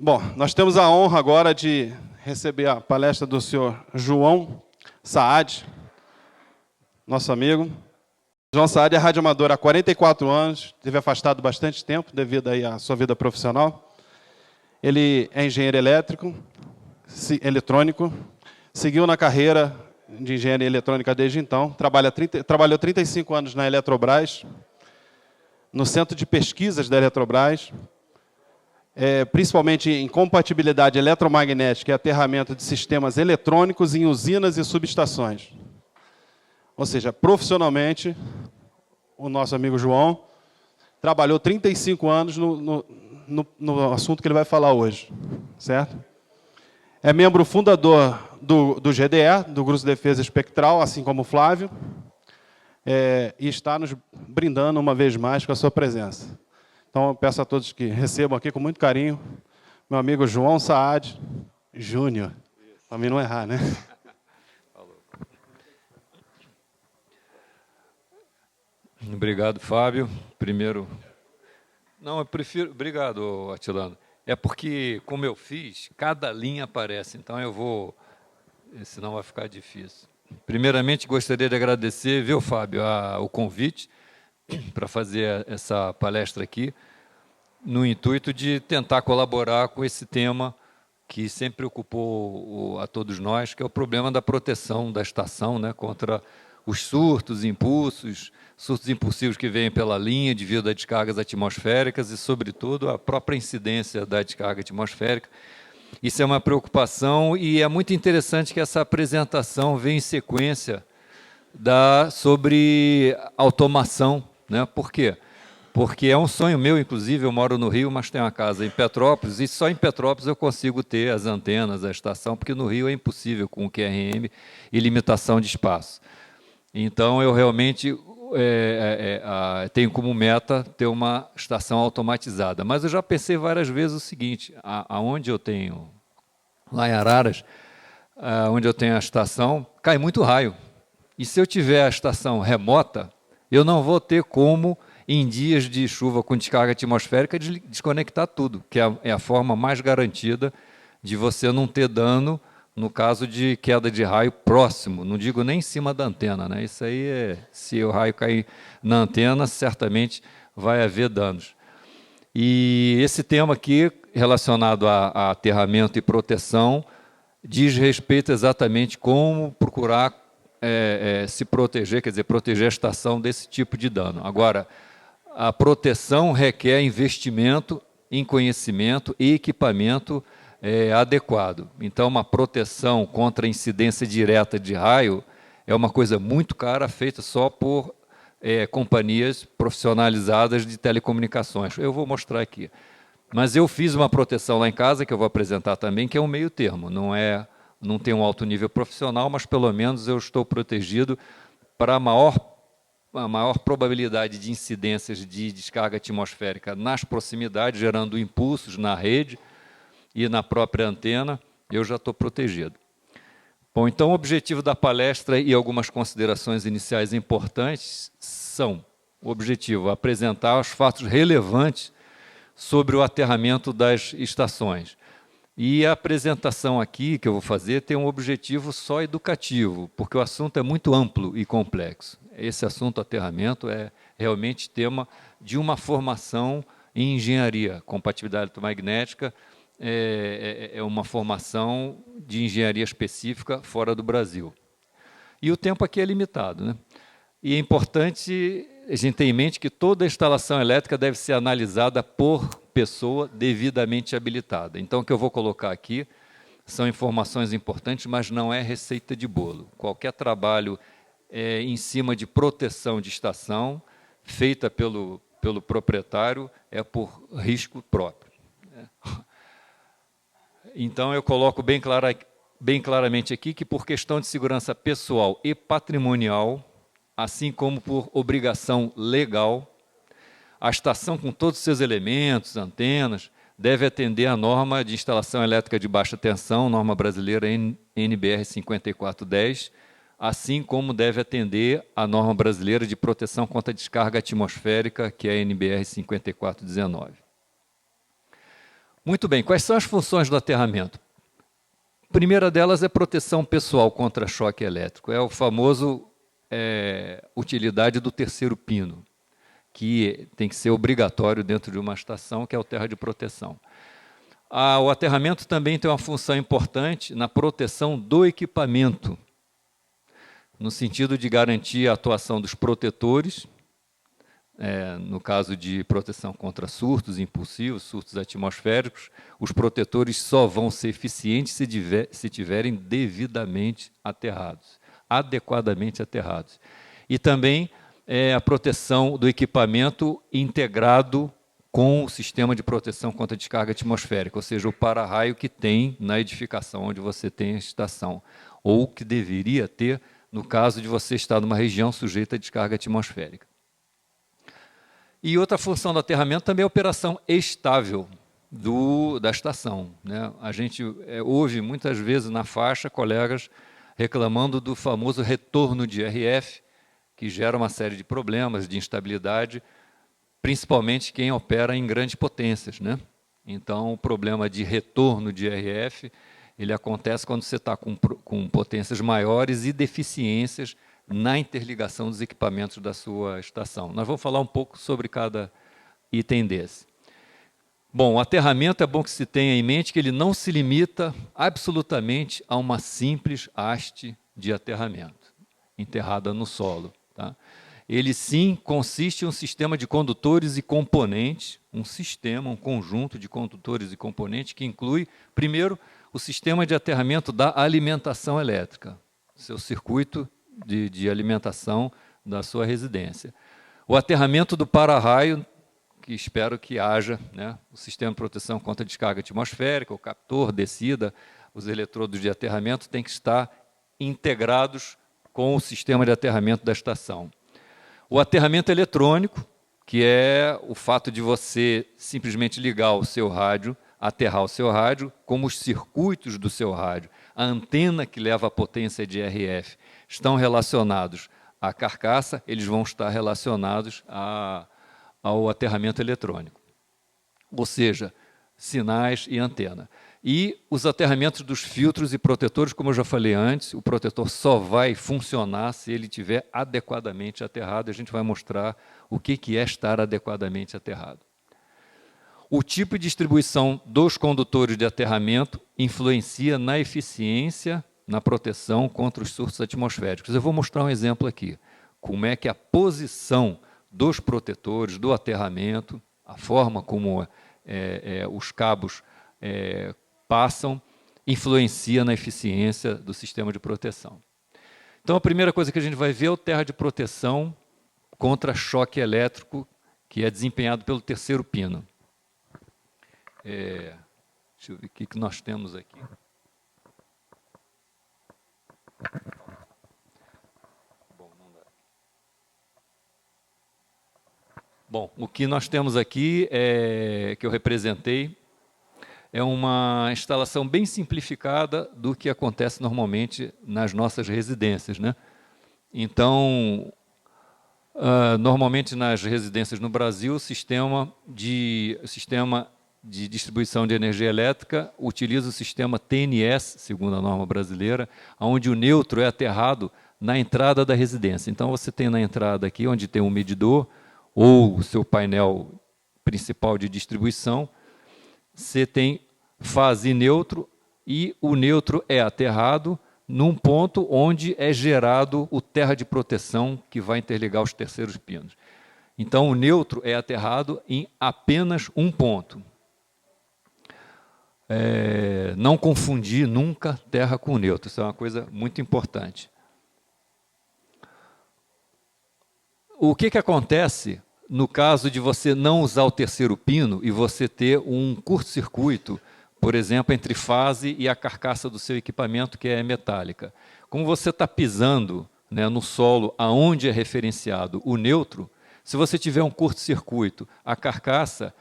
Bom, nós temos a honra agora de receber a palestra do senhor João Saad, nosso amigo. João Saad é radioamador há 44 anos, esteve afastado bastante tempo devido aí à sua vida profissional. Ele é engenheiro eletrônico, seguiu na carreira de engenharia eletrônica desde então, trabalhou 35 anos na Eletrobras, no Centro de Pesquisas da Eletrobras, principalmente em compatibilidade eletromagnética e aterramento de sistemas eletrônicos em usinas e subestações. Ou seja, profissionalmente, o nosso amigo João trabalhou 35 anos no assunto que ele vai falar hoje, certo? É membro fundador do GDE, do Grupo de Defesa Espectral, assim como o Flávio, e está nos brindando uma vez mais com a sua presença. Então, eu peço a todos que recebam aqui com muito carinho meu amigo João Saad Júnior. Para mim não errar, né? Obrigado, Fábio. Primeiro... Não, eu prefiro... Obrigado, Atilano. É porque, como eu fiz, cada linha aparece, então eu vou... Senão vai ficar difícil. Primeiramente, gostaria de agradecer, viu, Fábio, o convite para fazer essa palestra aqui, no intuito de tentar colaborar com esse tema que sempre preocupou a todos nós, que é o problema da proteção da estação, né, contra os surtos impulsivos que vêm pela linha devido a descargas atmosféricas e, sobretudo, a própria incidência da descarga atmosférica. Isso é uma preocupação e é muito interessante que essa apresentação vem em sequência sobre automação, né? Por quê? Porque é um sonho meu, inclusive, eu moro no Rio, mas tenho uma casa em Petrópolis, e só em Petrópolis eu consigo ter as antenas, a estação, porque no Rio é impossível com o QRM e limitação de espaço. Então, eu realmente tenho como meta ter uma estação automatizada. Mas eu já pensei várias vezes o seguinte, aonde eu tenho, lá em Araras, onde eu tenho a estação, cai muito raio. E se eu tiver a estação remota, eu não vou ter como, em dias de chuva com descarga atmosférica, desconectar tudo, que é a forma mais garantida de você não ter dano no caso de queda de raio próximo, não digo nem em cima da antena, né? Isso aí, se o raio cair na antena, certamente vai haver danos. E esse tema aqui, relacionado a aterramento e proteção, diz respeito exatamente como procurar se proteger, quer dizer, proteger a estação desse tipo de dano. Agora, a proteção requer investimento em conhecimento e equipamento adequado. Então, uma proteção contra a incidência direta de raio é uma coisa muito cara, feita só por companhias profissionalizadas de telecomunicações. Eu vou mostrar aqui. Mas eu fiz uma proteção lá em casa, que eu vou apresentar também, que é um meio termo, não tem um alto nível profissional, mas pelo menos eu estou protegido para a maior probabilidade de incidências de descarga atmosférica nas proximidades, gerando impulsos na rede e na própria antena, eu já estou protegido. Bom, então o objetivo da palestra e algumas considerações iniciais importantes são: o objetivo, apresentar os fatos relevantes sobre o aterramento das estações. E a apresentação aqui que eu vou fazer tem um objetivo só educativo, porque o assunto é muito amplo e complexo. Esse assunto, aterramento, é realmente tema de uma formação em engenharia. Compatibilidade eletromagnética é uma formação de engenharia específica fora do Brasil. E o tempo aqui é limitado, né? E é importante a gente ter em mente que toda instalação elétrica deve ser analisada por pessoa devidamente habilitada. Então, o que eu vou colocar aqui são informações importantes, mas não é receita de bolo. Qualquer trabalho em cima de proteção de estação, feita pelo proprietário, é por risco próprio. Então, eu coloco bem claramente aqui que, por questão de segurança pessoal e patrimonial, assim como por obrigação legal, a estação, com todos os seus elementos, antenas, deve atender à norma de instalação elétrica de baixa tensão, norma brasileira NBR 5410, assim como deve atender à norma brasileira de proteção contra descarga atmosférica, que é a NBR 5419. Muito bem, quais são as funções do aterramento? A primeira delas é proteção pessoal contra choque elétrico. É o famoso utilidade do terceiro pino, que tem que ser obrigatório dentro de uma estação, que é o terra de proteção. O aterramento também tem uma função importante na proteção do equipamento, no sentido de garantir a atuação dos protetores, no caso de proteção contra surtos impulsivos, surtos atmosféricos, os protetores só vão ser eficientes se tiverem devidamente aterrados, adequadamente aterrados. E também a proteção do equipamento integrado com o sistema de proteção contra descarga atmosférica, ou seja, o para-raio que tem na edificação onde você tem a estação, ou que deveria ter no caso de você estar numa região sujeita a descarga atmosférica. E outra função do aterramento também é a operação estável da estação, né? A gente ouve muitas vezes na faixa colegas reclamando do famoso retorno de RF, que gera uma série de problemas, de instabilidade, principalmente quem opera em grandes potências, né? Então, o problema de retorno de RF, ele acontece quando você está com potências maiores e deficiências na interligação dos equipamentos da sua estação. Nós vamos falar um pouco sobre cada item desse. Bom, o aterramento é bom que se tenha em mente que ele não se limita absolutamente a uma simples haste de aterramento, enterrada no solo. Tá? Ele sim consiste em um sistema de condutores e componentes, um conjunto de condutores e componentes que inclui, primeiro, o sistema de aterramento da alimentação elétrica, seu circuito de alimentação da sua residência. O aterramento do para-raio, que espero que haja, né, o sistema de proteção contra descarga atmosférica, o captor, descida, os eletrodos de aterramento têm que estar integrados com o sistema de aterramento da estação. O aterramento eletrônico, que é o fato de você simplesmente ligar o seu rádio, aterrar o seu rádio, como os circuitos do seu rádio, a antena que leva a potência de RF, estão relacionados à carcaça, eles vão estar relacionados ao aterramento eletrônico. Ou seja, sinais e antena. E os aterramentos dos filtros e protetores, como eu já falei antes, o protetor só vai funcionar se ele estiver adequadamente aterrado. A gente vai mostrar o que é estar adequadamente aterrado. O tipo de distribuição dos condutores de aterramento influencia na eficiência, na proteção contra os surtos atmosféricos. Eu vou mostrar um exemplo aqui. Como é que a posição dos protetores, do aterramento, a forma como os cabos passam, influencia na eficiência do sistema de proteção. Então, a primeira coisa que a gente vai ver é o terra de proteção contra choque elétrico, que é desempenhado pelo terceiro pino. Deixa eu ver o que nós temos aqui. Bom, o que nós temos aqui, que eu representei, é uma instalação bem simplificada do que acontece normalmente nas nossas residências, né? Então, normalmente nas residências no Brasil, o sistema de distribuição de energia elétrica utiliza o sistema TNS, segundo a norma brasileira, onde o neutro é aterrado na entrada da residência. Então, você tem na entrada aqui, onde tem um medidor, ou o seu painel principal de distribuição, você tem fase neutro, e o neutro é aterrado num ponto onde é gerado o terra de proteção que vai interligar os terceiros pinos. Então, o neutro é aterrado em apenas um ponto. Não confundir nunca terra com neutro, isso é uma coisa muito importante. O que acontece no caso de você não usar o terceiro pino e você ter um curto-circuito, por exemplo, entre fase e a carcaça do seu equipamento, que é metálica? Como você está pisando, né, no solo aonde é referenciado o neutro, se você tiver um curto-circuito, a carcaça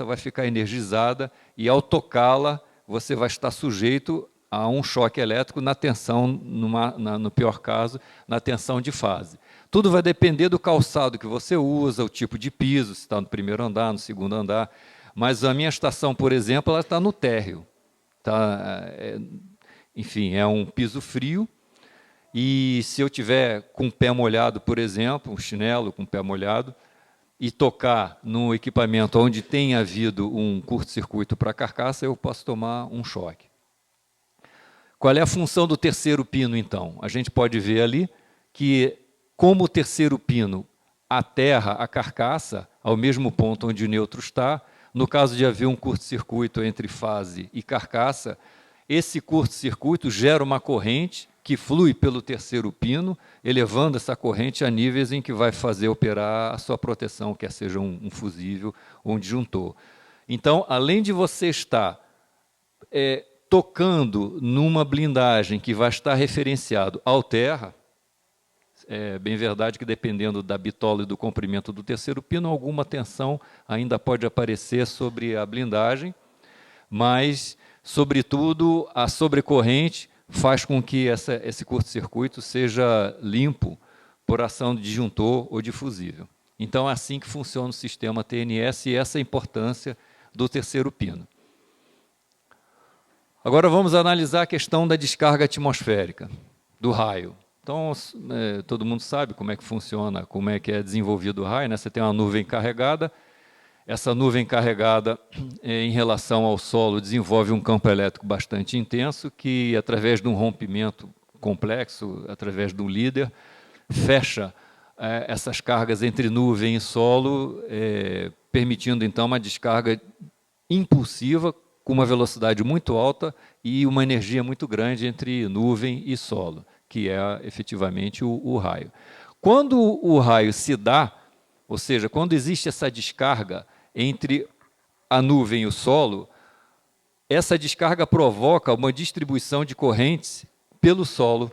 vai ficar energizada e, ao tocá-la, você vai estar sujeito a um choque elétrico na tensão, no pior caso, na tensão de fase. Tudo vai depender do calçado que você usa, o tipo de piso, se está no primeiro andar, no segundo andar, Mas a minha estação, por exemplo, ela está no térreo. Enfim, é um piso frio, e se eu tiver com o pé molhado, por exemplo, um chinelo com o pé molhado, e tocar no equipamento onde tem havido um curto-circuito para a carcaça, eu posso tomar um choque. Qual é a função do terceiro pino, então? A gente pode ver ali que, como o terceiro pino aterra a carcaça ao mesmo ponto onde o neutro está, no caso de haver um curto-circuito entre fase e carcaça, esse curto-circuito gera uma corrente que flui pelo terceiro pino, elevando essa corrente a níveis em que vai fazer operar a sua proteção, quer seja um fusível ou um disjuntor. Então, além de você estar tocando numa blindagem que vai estar referenciado ao terra, é bem verdade que, dependendo da bitola e do comprimento do terceiro pino, alguma tensão ainda pode aparecer sobre a blindagem, mas, sobretudo, a sobrecorrente faz com que esse curto-circuito seja limpo por ação de disjuntor ou de fusível. Então, é assim que funciona o sistema TNS, e essa é a importância do terceiro pino. Agora vamos analisar a questão da descarga atmosférica, do raio. Então, todo mundo sabe como é que funciona, como é que é desenvolvido o raio, né? Você tem uma nuvem carregada, essa nuvem carregada, em relação ao solo, desenvolve um campo elétrico bastante intenso, que, através de um rompimento complexo, através de um líder, fecha essas cargas entre nuvem e solo, permitindo, então, uma descarga impulsiva, com uma velocidade muito alta e uma energia muito grande entre nuvem e solo, que é efetivamente o raio. Quando o raio se dá, ou seja, quando existe essa descarga entre a nuvem e o solo, essa descarga provoca uma distribuição de correntes pelo solo.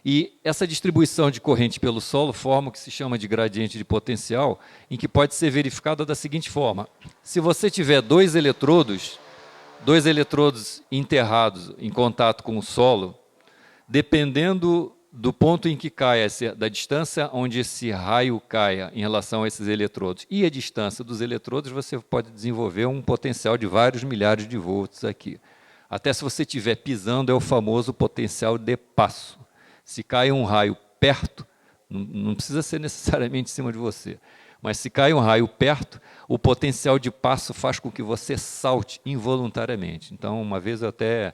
E essa distribuição de corrente pelo solo forma o que se chama de gradiente de potencial, em que pode ser verificada da seguinte forma: se você tiver dois eletrodos enterrados em contato com o solo, dependendo do ponto em que caia, da distância onde esse raio caia em relação a esses eletrodos e a distância dos eletrodos, você pode desenvolver um potencial de vários milhares de volts aqui. Até se você estiver pisando, é o famoso potencial de passo. Se cai um raio perto, não precisa ser necessariamente em cima de você, mas se cai um raio perto, o potencial de passo faz com que você salte involuntariamente. Então, uma vez eu até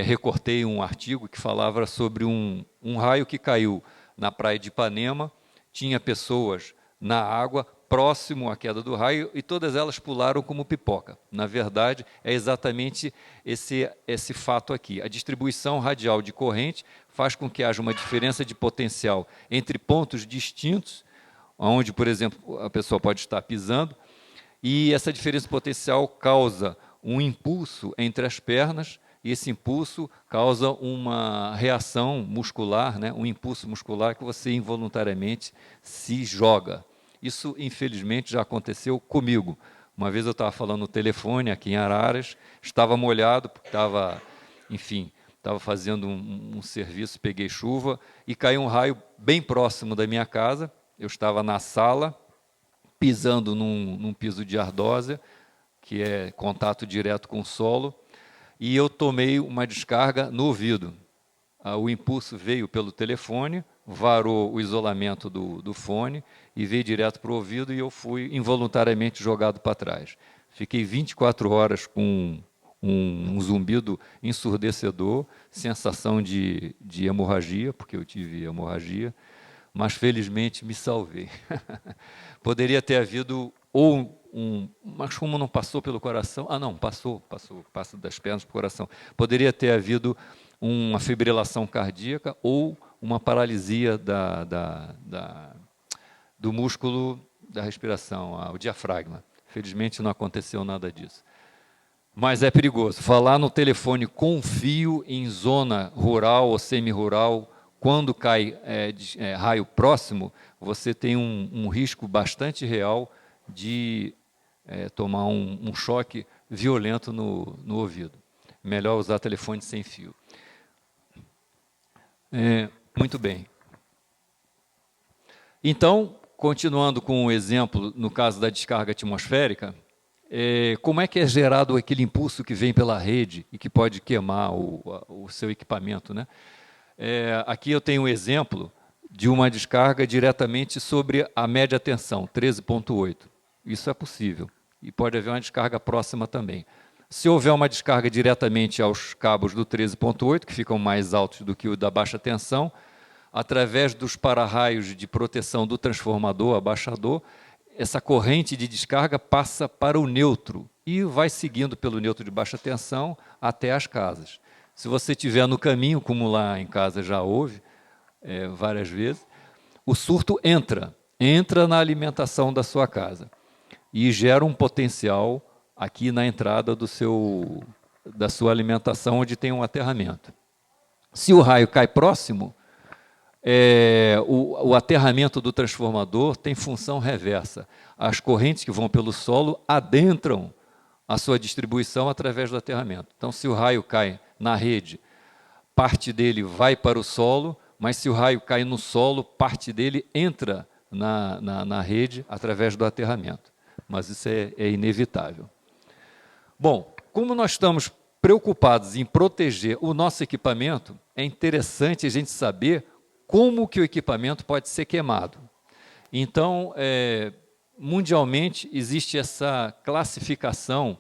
recortei um artigo que falava sobre um raio que caiu na praia de Ipanema, tinha pessoas na água, próximo à queda do raio, e todas elas pularam como pipoca. Na verdade, é exatamente esse fato aqui. A distribuição radial de corrente faz com que haja uma diferença de potencial entre pontos distintos, onde, por exemplo, a pessoa pode estar pisando, e essa diferença de potencial causa um impulso entre as pernas, e esse impulso causa uma reação muscular, né? Um impulso muscular que você involuntariamente se joga. Isso, infelizmente, já aconteceu comigo. Uma vez eu estava falando no telefone aqui em Araras, estava molhado, porque estava fazendo um serviço, peguei chuva, e caiu um raio bem próximo da minha casa. Eu estava na sala, pisando num piso de ardósia, que é contato direto com o solo, e eu tomei uma descarga no ouvido. O impulso veio pelo telefone, varou o isolamento do fone e veio direto para o ouvido, e eu fui involuntariamente jogado para trás. Fiquei 24 horas com um zumbido ensurdecedor, sensação de hemorragia, porque eu tive hemorragia, mas felizmente me salvei. Poderia ter havido mas como não passou pelo coração, passa das pernas para o coração. Poderia ter havido uma fibrilação cardíaca ou uma paralisia do músculo da respiração, o diafragma. Felizmente não aconteceu nada disso. Mas é perigoso. Falar no telefone com fio em zona rural ou semi-rural, quando cai raio próximo, você tem um risco bastante real de tomar um choque violento no ouvido. Melhor usar telefone sem fio. Muito bem. Então, continuando com o exemplo, no caso da descarga atmosférica, como é que é gerado aquele impulso que vem pela rede e que pode queimar o seu equipamento, né? Aqui eu tenho um exemplo de uma descarga diretamente sobre a média tensão, 13.8. Isso é possível. E pode haver uma descarga próxima também. Se houver uma descarga diretamente aos cabos do 13.8, que ficam mais altos do que o da baixa tensão, através dos para-raios de proteção do transformador, abaixador, essa corrente de descarga passa para o neutro e vai seguindo pelo neutro de baixa tensão até as casas. Se você estiver no caminho, como lá em casa já houve várias vezes, o surto entra na alimentação da sua casa e gera um potencial aqui na entrada da sua alimentação, onde tem um aterramento. Se o raio cai próximo, o aterramento do transformador tem função reversa. As correntes que vão pelo solo adentram a sua distribuição através do aterramento. Então, se o raio cai na rede, parte dele vai para o solo, mas se o raio cai no solo, parte dele entra na rede através do aterramento. Mas isso é inevitável. Bom, como nós estamos preocupados em proteger o nosso equipamento, é interessante a gente saber como que o equipamento pode ser queimado. Então, mundialmente, existe essa classificação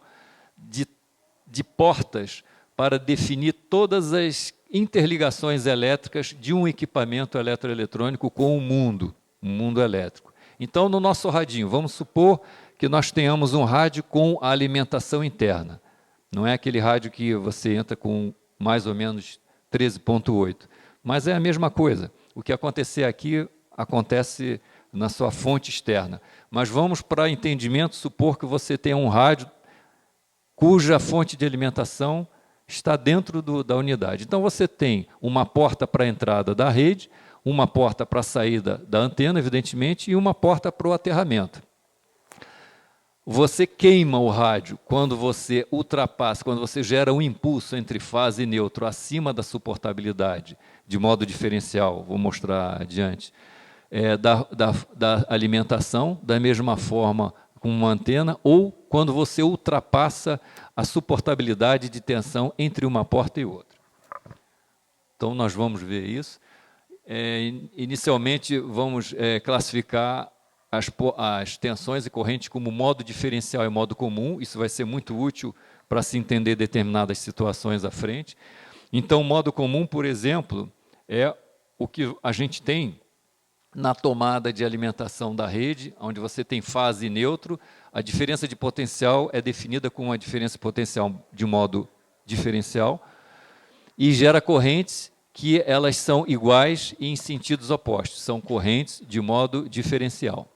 de portas para definir todas as interligações elétricas de um equipamento eletroeletrônico com o mundo elétrico. Então, no nosso radinho, vamos supor que nós tenhamos um rádio com a alimentação interna. Não é aquele rádio que você entra com mais ou menos 13.8, mas é a mesma coisa. O que acontecer aqui, acontece na sua fonte externa. Mas vamos, para entendimento, supor que você tem um rádio cuja fonte de alimentação está dentro da unidade. Então, você tem uma porta para a entrada da rede, uma porta para a saída da antena, evidentemente, e uma porta para o aterramento. Você queima o rádio quando você ultrapassa, quando você gera um impulso entre fase e neutro acima da suportabilidade, de modo diferencial, vou mostrar adiante, da alimentação, da mesma forma com uma antena, ou quando você ultrapassa a suportabilidade de tensão entre uma porta e outra. Então, nós vamos ver isso. Inicialmente, vamos classificar as tensões e correntes como modo diferencial e modo comum. Isso vai ser muito útil para se entender determinadas situações à frente. Então, o modo comum, por exemplo, é o que a gente tem na tomada de alimentação da rede, onde você tem fase e neutro. A diferença de potencial é definida com uma diferença de potencial de modo diferencial e gera correntes que elas são iguais e em sentidos opostos. São correntes de modo diferencial.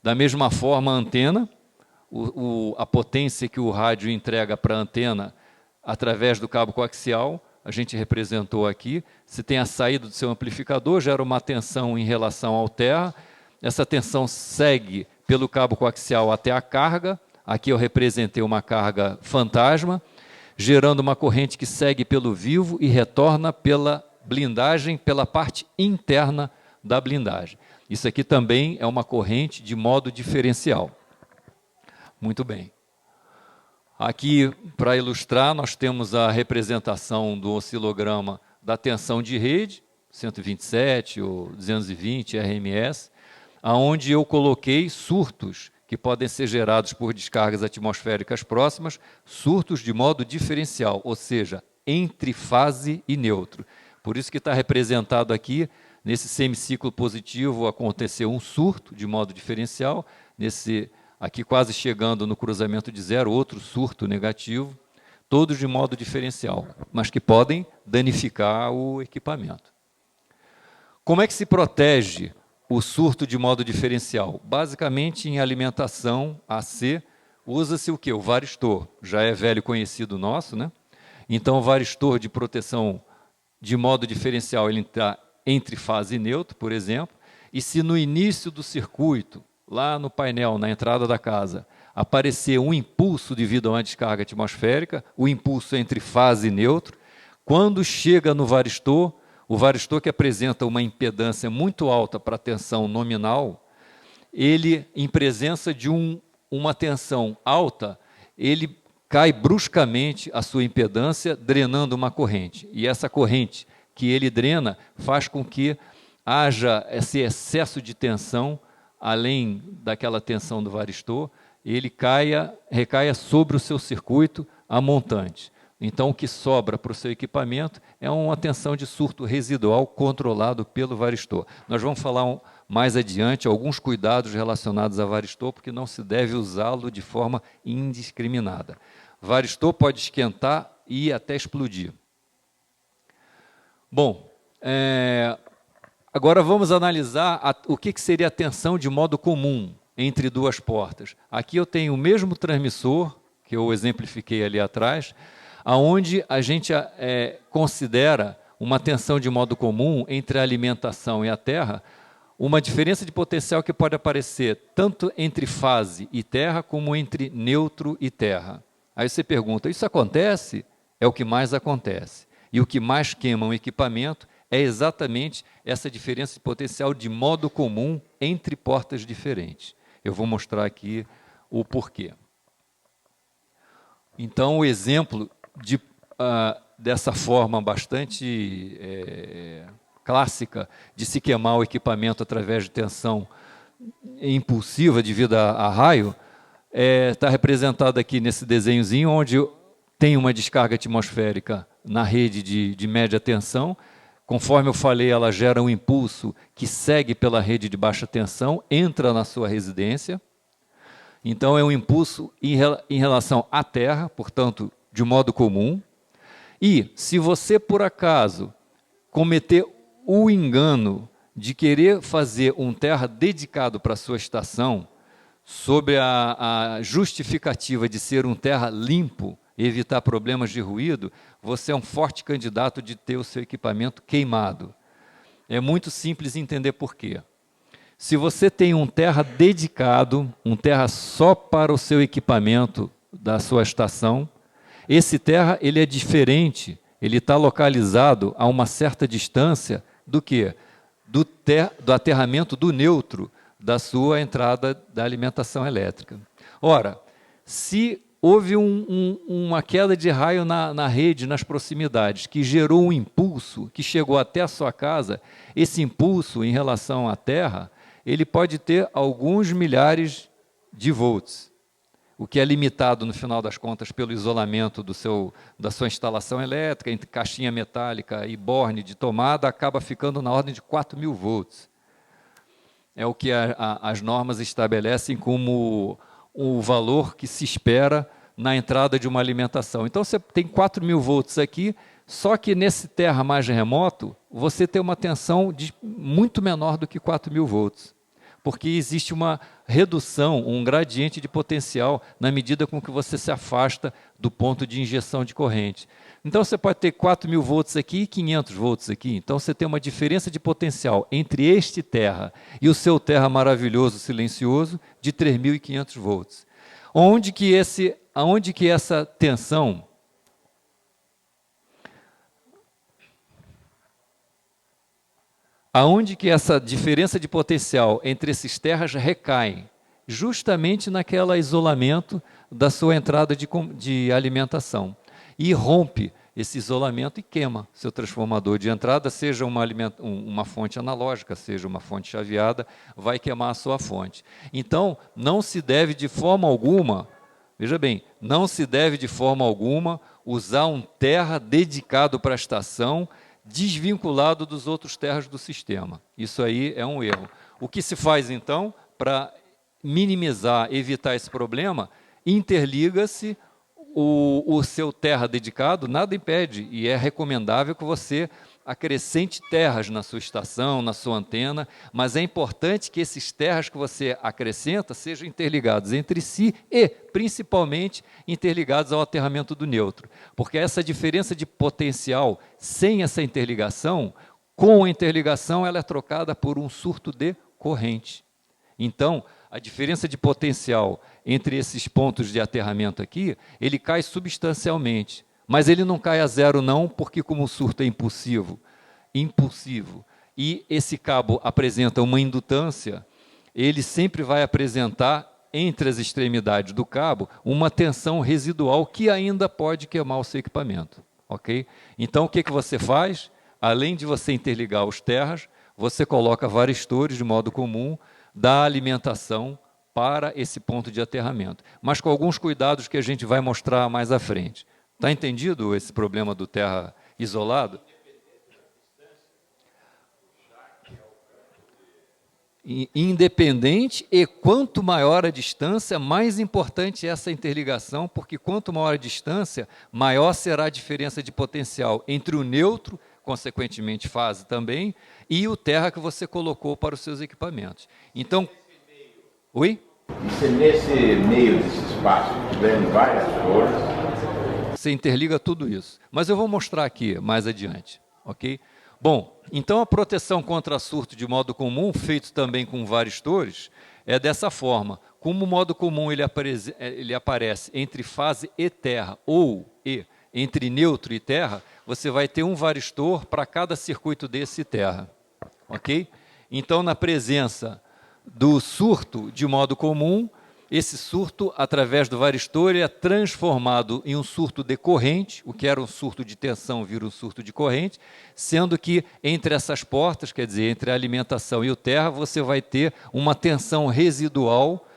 Da mesma forma, a antena, a potência que o rádio entrega para a antena através do cabo coaxial, a gente representou aqui. Você tem a saída do seu amplificador, gera uma tensão em relação ao terra. Essa tensão segue pelo cabo coaxial até a carga. Aqui eu representei uma carga fantasma, gerando uma corrente que segue pelo vivo e retorna pela blindagem, pela parte interna da blindagem. Isso aqui também é uma corrente de modo diferencial. Muito bem. Aqui, para ilustrar, nós temos a representação do oscilograma da tensão de rede, 127 ou 220 RMS, aonde eu coloquei surtos que podem ser gerados por descargas atmosféricas próximas, surtos de modo diferencial, ou seja, entre fase e neutro. Por isso que está representado aqui, nesse semiciclo positivo, aconteceu um surto de modo diferencial, aqui quase chegando no cruzamento de zero, outro surto negativo, todos de modo diferencial, mas que podem danificar o equipamento. Como é que se protege o surto de modo diferencial? Basicamente, em alimentação AC, usa-se o quê? O varistor. Já é velho conhecido nosso, né? Então, o varistor de proteção de modo diferencial, ele está entre fase e neutro, por exemplo, e se no início do circuito, lá no painel, na entrada da casa, aparecer um impulso devido a uma descarga atmosférica, o impulso entre fase e neutro, quando chega no varistor, o varistor que apresenta uma impedância muito alta para a tensão nominal, ele, em presença de um uma tensão alta, ele cai bruscamente a sua impedância, drenando uma corrente. E essa corrente que ele drena faz com que haja esse excesso de tensão, além daquela tensão do varistor, ele recaia sobre o seu circuito a montante. Então, o que sobra para o seu equipamento é uma tensão de surto residual controlado pelo varistor. Nós vamos falar mais adiante alguns cuidados relacionados a varistor, porque não se deve usá-lo de forma indiscriminada. Varistor pode esquentar e até explodir. Bom, agora vamos analisar o que seria a tensão de modo comum entre duas portas. Aqui eu tenho o mesmo transmissor, que eu exemplifiquei ali atrás, aonde a gente considera uma tensão de modo comum entre a alimentação e a terra, uma diferença de potencial que pode aparecer tanto entre fase e terra, como entre neutro e terra. Aí você pergunta, isso acontece? É o que mais acontece. E o que mais queima um equipamento é exatamente essa diferença de potencial de modo comum entre portas diferentes. Eu vou mostrar aqui o porquê. Então, o exemplo dessa forma bastante clássica de se queimar o equipamento através de tensão impulsiva devido a raio, está representado aqui nesse desenhozinho, onde tem uma descarga atmosférica na rede de média tensão. Conforme eu falei, ela gera um impulso que segue pela rede de baixa tensão, entra na sua residência. Então, é um impulso em relação à terra, portanto, de modo comum. E, se você, por acaso, cometer o engano de querer fazer um terra dedicado para a sua estação, sob a justificativa de ser um terra limpo, evitar problemas de ruído, você é um forte candidato de ter o seu equipamento queimado. É muito simples entender por quê. Se você tem um terra dedicado, um terra só para o seu equipamento da sua estação, esse terra ele é diferente, ele está localizado a uma certa distância do quê? Do aterramento do neutro da sua entrada da alimentação elétrica. Ora, se houve uma queda de raio na rede, nas proximidades, que gerou um impulso, que chegou até a sua casa, esse impulso em relação à terra, ele pode ter alguns milhares de volts, o que é limitado, no final das contas, pelo isolamento da sua instalação elétrica, entre caixinha metálica e borne de tomada, acaba ficando na ordem de 4.000 volts. É o que as normas estabelecem como o valor que se espera na entrada de uma alimentação. Então, você tem 4.000 volts aqui, só que nesse terra mais remoto, você tem uma tensão muito menor do que 4.000 volts, porque existe uma redução, um gradiente de potencial na medida com que você se afasta do ponto de injeção de corrente. Então, você pode ter 4.000 volts aqui e 500 volts aqui. Então, você tem uma diferença de potencial entre este terra e o seu terra maravilhoso, silencioso, de 3.500 volts. Aonde que essa tensão aonde que essa diferença de potencial entre esses terras recai? Justamente naquele isolamento da sua entrada de alimentação. E rompe esse isolamento e queima seu transformador de entrada, seja uma fonte analógica, seja uma fonte chaveada, vai queimar a sua fonte. Então, não se deve de forma alguma, veja bem, não se deve de forma alguma usar um terra dedicado para a estação, desvinculado dos outros terras do sistema. Isso aí é um erro. O que se faz, então, para minimizar, evitar esse problema, interliga-se o seu terra dedicado, nada impede, e é recomendável que você acrescente terras na sua estação, na sua antena, mas é importante que esses terras que você acrescenta sejam interligados entre si e, principalmente, interligados ao aterramento do neutro, porque essa diferença de potencial sem essa interligação, com a interligação ela é trocada por um surto de corrente. Então, a diferença de potencial entre esses pontos de aterramento aqui, ele cai substancialmente. Mas ele não cai a zero não, porque como o surto é impulsivo, e esse cabo apresenta uma indutância, ele sempre vai apresentar entre as extremidades do cabo uma tensão residual que ainda pode queimar o seu equipamento. Ok? Então, o que você faz? Além de você interligar os terras, você coloca varistores de modo comum da alimentação para esse ponto de aterramento, mas com alguns cuidados que a gente vai mostrar mais à frente. Está entendido esse problema do terra isolado? Independente, e quanto maior a distância, mais importante é essa interligação, porque quanto maior a distância, maior será a diferença de potencial entre o neutro, consequentemente fase também, e o terra que você colocou para os seus equipamentos. Então, oi? E se nesse meio desse espaço tiverem várias torres, você interliga tudo isso. Mas eu vou mostrar aqui mais adiante, ok? Bom, então a proteção contra surto de modo comum, feito também com varistores, é dessa forma. Como o modo comum ele aparece entre fase e terra, ou entre neutro e terra, você vai ter um varistor para cada circuito desse terra, ok? Então, na presença do surto de modo comum, esse surto, através do varistor, é transformado em um surto decorrente, o que era um surto de tensão vira um surto de corrente, sendo que entre essas portas, quer dizer, entre a alimentação e o terra, você vai ter uma tensão residual,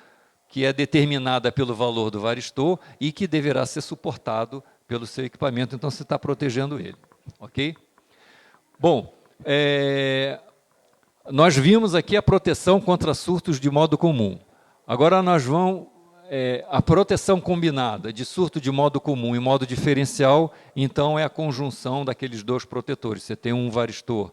que é determinada pelo valor do varistor e que deverá ser suportado pelo seu equipamento, então você está protegendo ele, ok? Bom, nós vimos aqui a proteção contra surtos de modo comum. Agora nós vamos, a proteção combinada de surto de modo comum e modo diferencial, então é a conjunção daqueles dois protetores. Você tem um varistor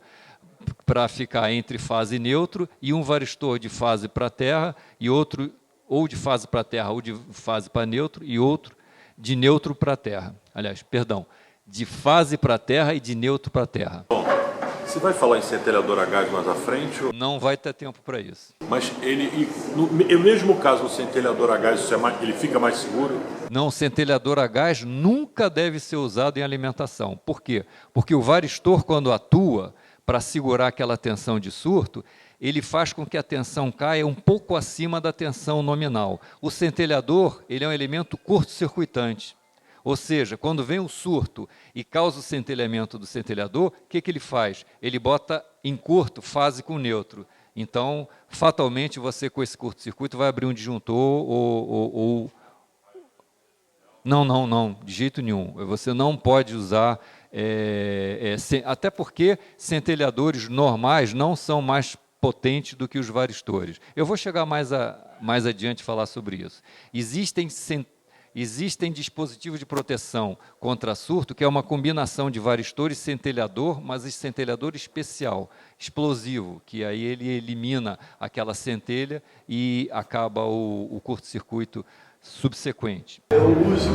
para ficar entre fase e neutro e um varistor de fase para terra e outro ou de fase para terra ou de fase para neutro e outro de neutro para terra. Aliás, perdão, de fase para terra e de neutro para terra. Você vai falar em centelhador a gás mais à frente? Ou... Não vai ter tempo para isso. Mas no mesmo caso do centelhador a gás, ele fica mais seguro? Não, o centelhador a gás nunca deve ser usado em alimentação. Por quê? Porque o varistor, quando atua para segurar aquela tensão de surto, ele faz com que a tensão caia um pouco acima da tensão nominal. O centelhador, ele é um elemento curto-circuitante. Ou seja, quando vem o surto e causa o centelhamento do centelhador, o que ele faz? Ele bota em curto fase com neutro. Então, fatalmente, você com esse curto-circuito vai abrir um disjuntor ou... Não, de jeito nenhum. Você não pode usar... até porque centelhadores normais não são mais potentes do que os varistores. Eu vou chegar mais adiante a falar sobre isso. Existem dispositivos de proteção contra surto, que é uma combinação de varistor e centelhador, mas esse centelhador especial, explosivo, que aí ele elimina aquela centelha e acaba o curto-circuito subsequente. Eu uso,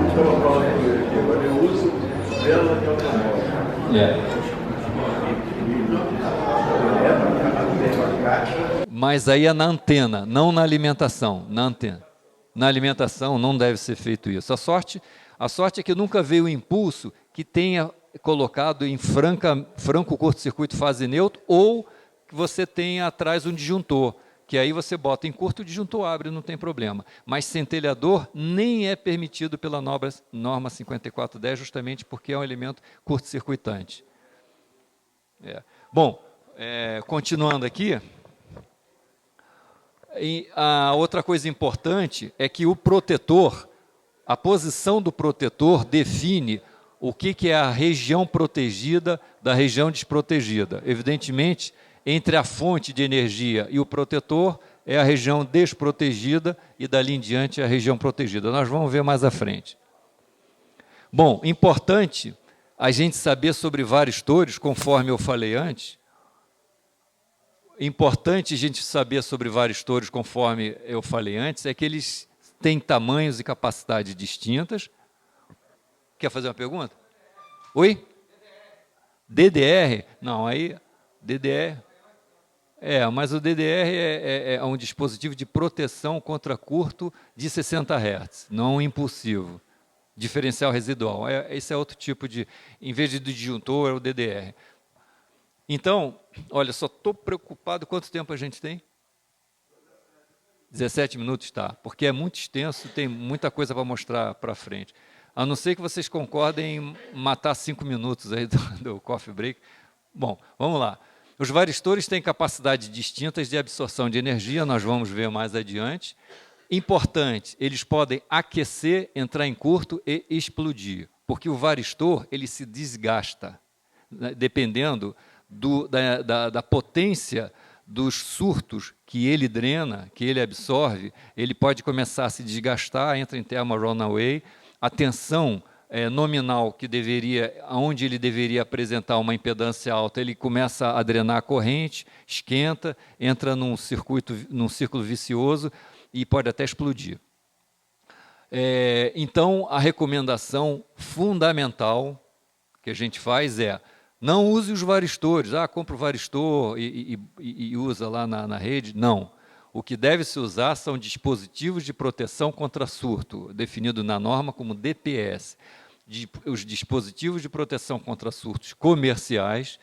estava falando com ele aqui, agora eu uso vela de automóvel. Mas aí é na antena, não na alimentação, na antena. Na alimentação não deve ser feito isso. A sorte é que nunca veio o impulso que tenha colocado em franco curto-circuito fase neutro ou que você tenha atrás um disjuntor, que aí você bota em curto, o disjuntor abre, não tem problema. Mas centelhador nem é permitido pela norma 5410, justamente porque é um elemento curto-circuitante. Bom, continuando aqui... E a outra coisa importante é que o protetor, a posição do protetor define o que é a região protegida da região desprotegida. Evidentemente, entre a fonte de energia e o protetor é a região desprotegida e dali em diante é a região protegida. Nós vamos ver mais à frente. Bom, importante a gente saber sobre varistores, conforme eu falei antes. Importante a gente saber sobre varistores, conforme eu falei antes, é que eles têm tamanhos e capacidades distintas. Quer fazer uma pergunta? Oi? DDR? Não, aí... DDR... mas o DDR é um dispositivo de proteção contra curto de 60 Hz, não impulsivo. Diferencial residual. Esse é outro tipo de... Em vez de disjuntor, é o DDR. Então, olha, só estou preocupado. Quanto tempo a gente tem? 17 minutos tá, porque é muito extenso, tem muita coisa para mostrar para frente. A não ser que vocês concordem em matar 5 minutos aí do coffee break. Bom, vamos lá. Os varistores têm capacidades distintas de absorção de energia, nós vamos ver mais adiante. Importante, eles podem aquecer, entrar em curto e explodir, porque o varistor ele se desgasta, né, dependendo da potência dos surtos que ele drena, que ele absorve, ele pode começar a se desgastar, entra em thermal runaway, a tensão nominal que onde ele deveria apresentar uma impedância alta, ele começa a drenar a corrente, esquenta, entra num círculo vicioso e pode até explodir. Então, a recomendação fundamental que a gente faz é: não use os varistores. Compra o varistor e usa lá na rede. Não. O que deve se usar são dispositivos de proteção contra surto, definido na norma como DPS. Os dispositivos de proteção contra surtos comerciais,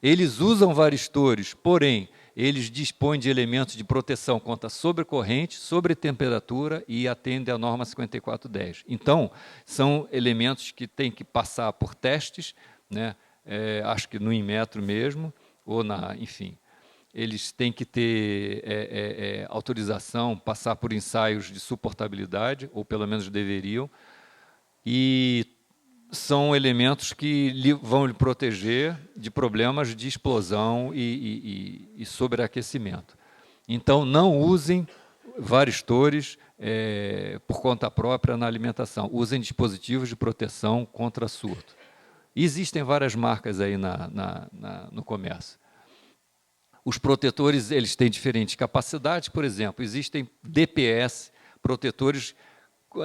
eles usam varistores, porém, eles dispõem de elementos de proteção contra sobrecorrente, sobretemperatura e atendem à norma 5410. Então, são elementos que têm que passar por testes, né? Acho que no Inmetro mesmo, ou enfim, eles têm que ter autorização, passar por ensaios de suportabilidade, ou pelo menos deveriam, e são elementos que vão lhe proteger de problemas de explosão e sobreaquecimento. Então, não usem varistores por conta própria na alimentação, usem dispositivos de proteção contra surto. Existem várias marcas aí no comércio. Os protetores eles têm diferentes capacidades, por exemplo, existem DPS, protetores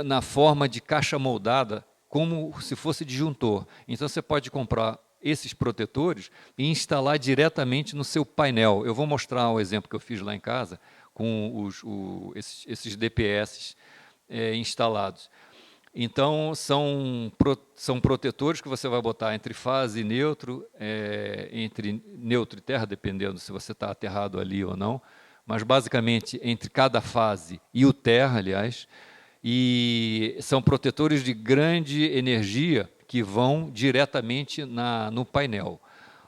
na forma de caixa moldada, como se fosse disjuntor. Então, você pode comprar esses protetores e instalar diretamente no seu painel. Eu vou mostrar o exemplo que eu fiz lá em casa, com esses DPS instalados. Então, são protetores que você vai botar entre fase e neutro, entre neutro e terra, dependendo se você está aterrado ali ou não, mas basicamente entre cada fase e o terra, aliás, e são protetores de grande energia que vão diretamente no painel.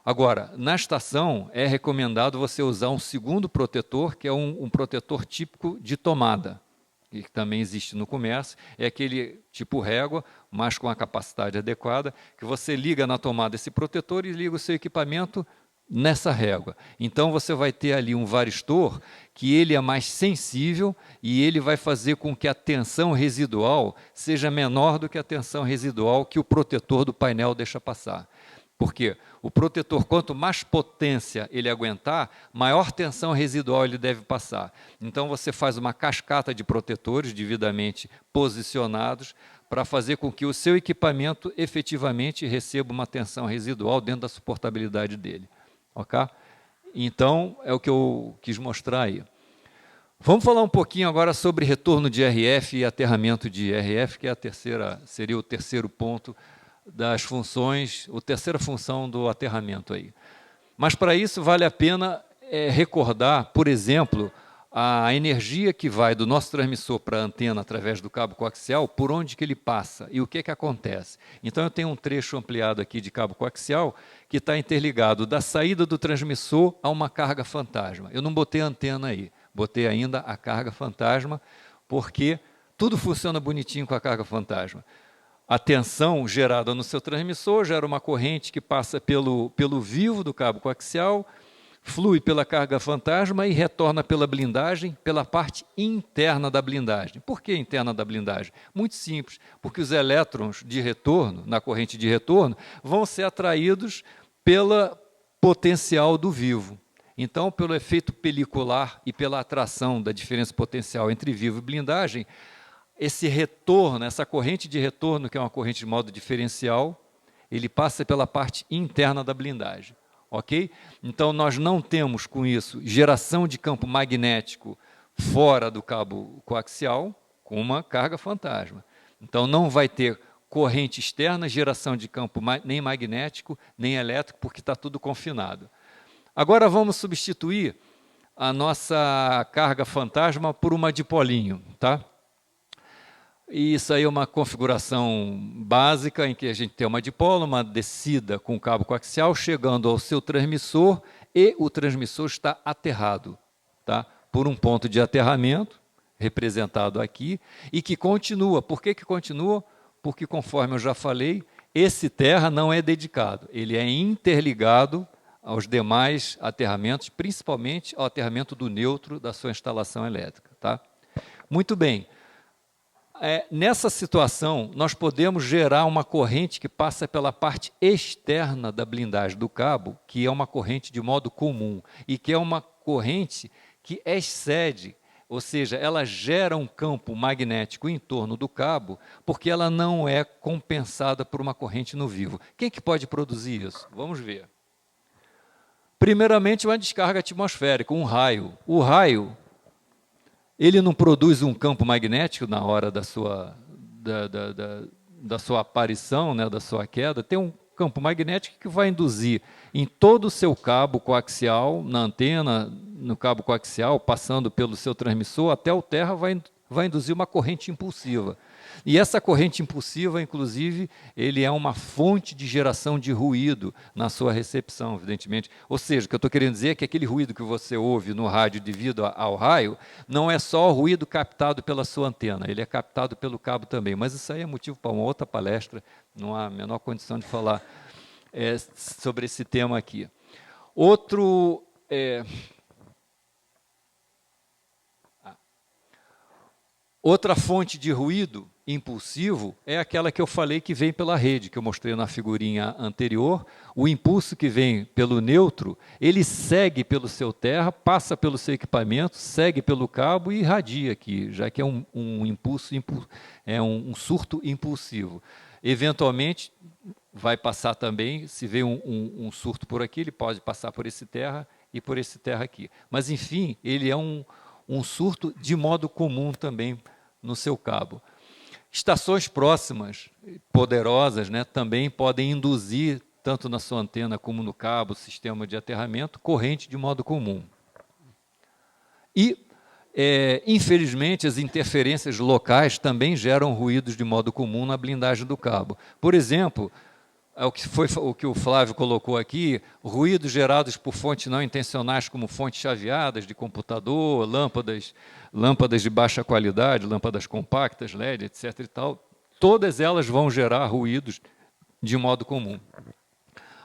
Agora, na estação, é recomendado você usar um segundo protetor, que é um protetor típico de tomada, que também existe no comércio, é aquele tipo régua, mas com a capacidade adequada, que você liga na tomada esse protetor e liga o seu equipamento nessa régua. Então, você vai ter ali um varistor que ele é mais sensível e ele vai fazer com que a tensão residual seja menor do que a tensão residual que o protetor do painel deixa passar. Por quê? O protetor, quanto mais potência ele aguentar, maior tensão residual ele deve passar. Então, você faz uma cascata de protetores devidamente posicionados para fazer com que o seu equipamento efetivamente receba uma tensão residual dentro da suportabilidade dele. Ok? Então, é o que eu quis mostrar aí. Vamos falar um pouquinho agora sobre retorno de RF e aterramento de RF, que seria o terceiro ponto das funções, a terceira função do aterramento aí. Mas para isso vale a pena recordar, por exemplo, a energia que vai do nosso transmissor para a antena através do cabo coaxial, por onde que ele passa e o que acontece. Então eu tenho um trecho ampliado aqui de cabo coaxial que está interligado da saída do transmissor a uma carga fantasma. Eu não botei a antena aí, botei ainda a carga fantasma, porque tudo funciona bonitinho com a carga fantasma. A tensão gerada no seu transmissor gera uma corrente que passa pelo vivo do cabo coaxial, flui pela carga fantasma e retorna pela blindagem, pela parte interna da blindagem. Por que interna da blindagem? Muito simples, porque os elétrons de retorno, na corrente de retorno, vão ser atraídos pela potencial do vivo. Então, pelo efeito pelicular e pela atração da diferença potencial entre vivo e blindagem, esse retorno, essa corrente de retorno, que é uma corrente de modo diferencial, ele passa pela parte interna da blindagem. Ok? Então, nós não temos, com isso, geração de campo magnético fora do cabo coaxial com uma carga fantasma. Então, não vai ter corrente externa, geração de campo nem magnético, nem elétrico, porque está tudo confinado. Agora, vamos substituir a nossa carga fantasma por uma dipolinho, tá? E isso aí é uma configuração básica em que a gente tem uma dipolo, uma descida com cabo coaxial, chegando ao seu transmissor, e o transmissor está aterrado, tá? Por um ponto de aterramento, representado aqui, e que continua. Por que que continua? Porque, conforme eu já falei, esse terra não é dedicado, ele é interligado aos demais aterramentos, principalmente ao aterramento do neutro da sua instalação elétrica, tá? Muito bem. Nessa situação, nós podemos gerar uma corrente que passa pela parte externa da blindagem do cabo, que é uma corrente de modo comum, e que é uma corrente que excede, ou seja, ela gera um campo magnético em torno do cabo, porque ela não é compensada por uma corrente no vivo. Quem que pode produzir isso? Vamos ver. Primeiramente, uma descarga atmosférica, um raio. O raio, ele não produz um campo magnético na hora da sua aparição, né, da sua queda. Tem um campo magnético que vai induzir em todo o seu cabo coaxial, na antena, no cabo coaxial, passando pelo seu transmissor, até o terra, vai induzir uma corrente impulsiva. E essa corrente impulsiva, inclusive, ele é uma fonte de geração de ruído na sua recepção, evidentemente. Ou seja, o que eu estou querendo dizer é que aquele ruído que você ouve no rádio devido ao raio, não é só o ruído captado pela sua antena, ele é captado pelo cabo também. Mas isso aí é motivo para uma outra palestra, não há a menor condição de falar sobre esse tema aqui. Outra fonte de ruído impulsivo é aquela que eu falei que vem pela rede, que eu mostrei na figurinha anterior. O impulso que vem pelo neutro, ele segue pelo seu terra, passa pelo seu equipamento, segue pelo cabo e irradia aqui, já que é um surto impulsivo. Eventualmente, vai passar também, se vê um surto por aqui, ele pode passar por esse terra e por esse terra aqui. Mas, enfim, ele é um surto de modo comum também no seu cabo. Estações próximas, poderosas, né, também podem induzir, tanto na sua antena como no cabo, sistema de aterramento, corrente de modo comum. E, infelizmente, as interferências locais também geram ruídos de modo comum na blindagem do cabo. Por exemplo, o que o Flávio colocou aqui, ruídos gerados por fontes não intencionais, como fontes chaveadas de computador, lâmpadas de baixa qualidade, lâmpadas compactas, LED, etc. e tal, todas elas vão gerar ruídos de modo comum.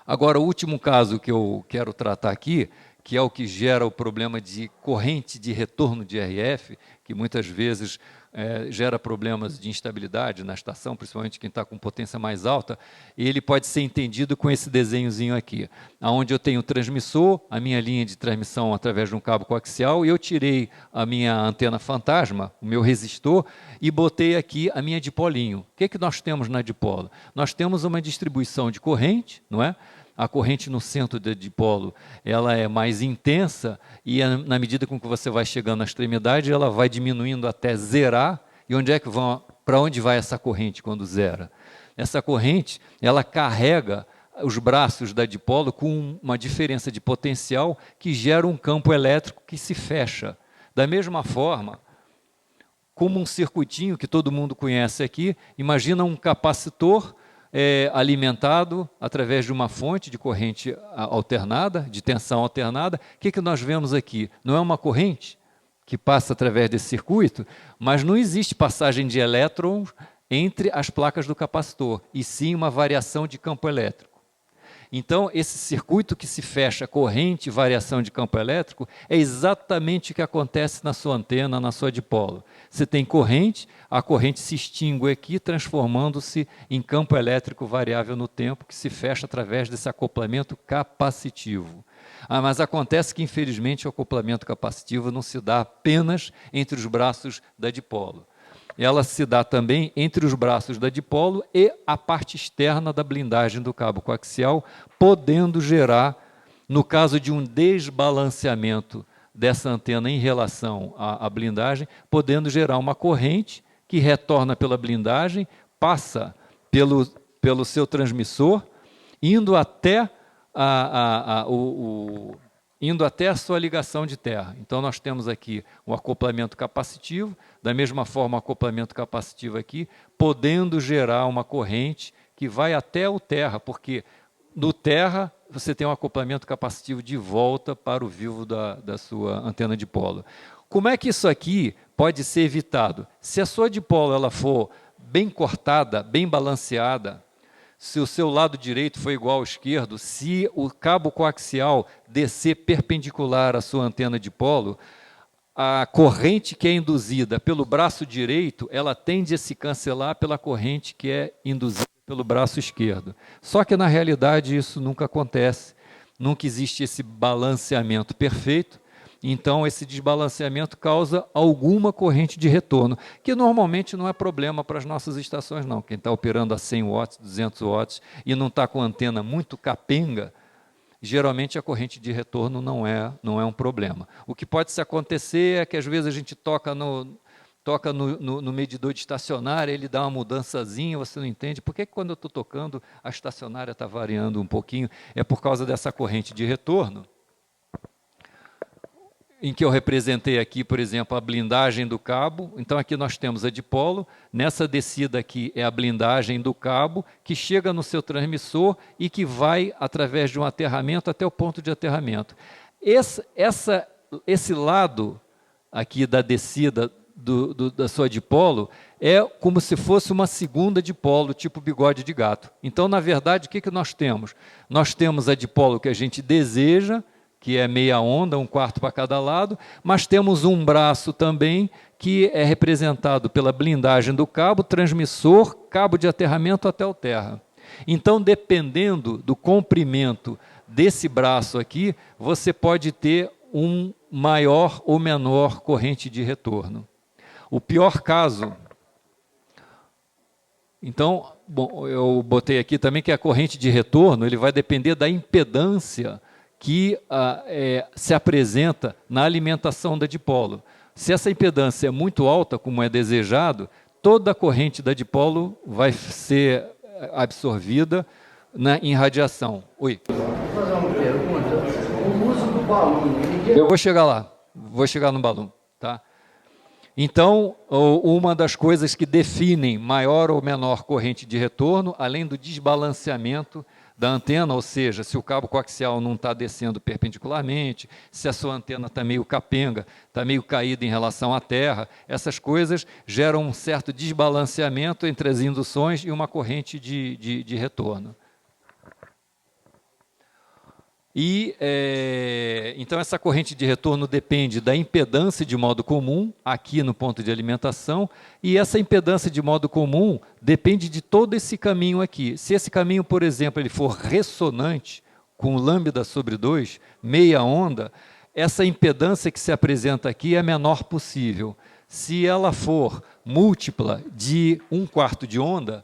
Agora, o último caso que eu quero tratar aqui, que é o que gera o problema de corrente de retorno de RF, que muitas vezes gera problemas de instabilidade na estação, principalmente quem está com potência mais alta, e ele pode ser entendido com esse desenhozinho aqui, onde eu tenho o transmissor, a minha linha de transmissão através de um cabo coaxial, e eu tirei a minha antena fantasma, o meu resistor, e botei aqui a minha dipolinho. O que nós temos na dipolo? Nós temos uma distribuição de corrente, não é? A corrente no centro da dipolo, ela é mais intensa e, na medida com que você vai chegando na extremidade, ela vai diminuindo até zerar. E para onde vai essa corrente quando zera? Essa corrente, ela carrega os braços da dipolo com uma diferença de potencial que gera um campo elétrico que se fecha. Da mesma forma, como um circuitinho que todo mundo conhece aqui, imagina um capacitor alimentado através de uma fonte de corrente alternada, de tensão alternada. O que nós vemos aqui? Não é uma corrente que passa através desse circuito, mas não existe passagem de elétrons entre as placas do capacitor, e sim uma variação de campo elétrico. Então, esse circuito que se fecha, corrente e variação de campo elétrico, é exatamente o que acontece na sua antena, na sua dipolo. Você tem corrente, a corrente se extingue aqui, transformando-se em campo elétrico variável no tempo, que se fecha através desse acoplamento capacitivo. Mas acontece que, infelizmente, o acoplamento capacitivo não se dá apenas entre os braços da dipolo. Ela se dá também entre os braços da dipolo e a parte externa da blindagem do cabo coaxial, podendo gerar, no caso de um desbalanceamento dessa antena em relação à blindagem, podendo gerar uma corrente que retorna pela blindagem, passa pelo seu transmissor, indo até indo até a sua ligação de terra. Então, nós temos aqui um acoplamento capacitivo, da mesma forma, o acoplamento capacitivo aqui, podendo gerar uma corrente que vai até o terra, porque no terra você tem um acoplamento capacitivo de volta para o vivo da sua antena dipolo. Como é que isso aqui pode ser evitado? Se a sua dipolo ela for bem cortada, bem balanceada, se o seu lado direito for igual ao esquerdo, se o cabo coaxial descer perpendicular à sua antena dipolo, a corrente que é induzida pelo braço direito, ela tende a se cancelar pela corrente que é induzida pelo braço esquerdo. Só que, na realidade, isso nunca acontece, nunca existe esse balanceamento perfeito, então esse desbalanceamento causa alguma corrente de retorno, que normalmente não é problema para as nossas estações, não. Quem está operando a 100 watts, 200 watts e não está com antena muito capenga, geralmente a corrente de retorno não é um problema. O que pode se acontecer é que às vezes a gente toca no medidor de estacionária, ele dá uma mudançazinha, você não entende. Por que quando eu estou tocando a estacionária está variando um pouquinho? É por causa dessa corrente de retorno, em que eu representei aqui, por exemplo, a blindagem do cabo. Então aqui nós temos a dipolo, nessa descida aqui é a blindagem do cabo, que chega no seu transmissor e que vai através de um aterramento até o ponto de aterramento. Esse lado aqui da descida da sua dipolo é como se fosse uma segunda dipolo, tipo bigode de gato. Então, na verdade, o que nós temos? Nós temos a dipolo que a gente deseja, que é meia onda, 1/4 para cada lado, mas temos um braço também que é representado pela blindagem do cabo, transmissor, cabo de aterramento até o terra. Então, dependendo do comprimento desse braço aqui, você pode ter um maior ou menor corrente de retorno. O pior caso... Então, bom, eu botei aqui também que a corrente de retorno ele vai depender da impedância que se apresenta na alimentação da dipolo. Se essa impedância é muito alta, como é desejado, toda a corrente da dipolo vai ser absorvida em radiação. Oi. Vou fazer uma pergunta. O uso do balão... Eu vou chegar no balão, tá? Então, uma das coisas que definem maior ou menor corrente de retorno, além do desbalanceamento da antena, ou seja, se o cabo coaxial não está descendo perpendicularmente, se a sua antena está meio capenga, está meio caída em relação à terra, essas coisas geram um certo desbalanceamento entre as induções e uma corrente de retorno. Então, essa corrente de retorno depende da impedância de modo comum, aqui no ponto de alimentação, e essa impedância de modo comum depende de todo esse caminho aqui. Se esse caminho, por exemplo, ele for ressonante, com lambda sobre 2, meia onda, essa impedância que se apresenta aqui é a menor possível. Se ela for múltipla de 1/4 de onda,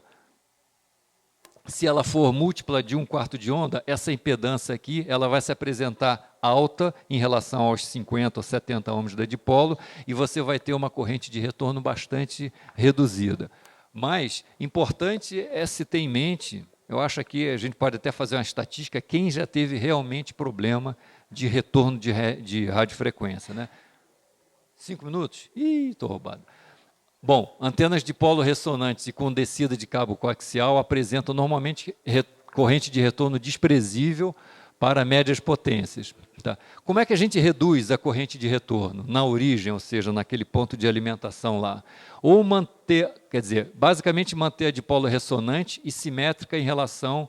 de onda, essa impedância aqui ela vai se apresentar alta em relação aos 50 ou 70 ohms da dipolo e você vai ter uma corrente de retorno bastante reduzida. Mas, importante é se ter em mente, eu acho que a gente pode até fazer uma estatística, quem já teve realmente problema de retorno de radiofrequência, né? 5 minutos? Ih, estou roubado. Bom, antenas de polo ressonantes e com descida de cabo coaxial apresentam normalmente corrente de retorno desprezível para médias potências. Tá? Como é que a gente reduz a corrente de retorno? Na origem, ou seja, naquele ponto de alimentação lá. Ou manter, basicamente manter a dipolo ressonante e simétrica em relação,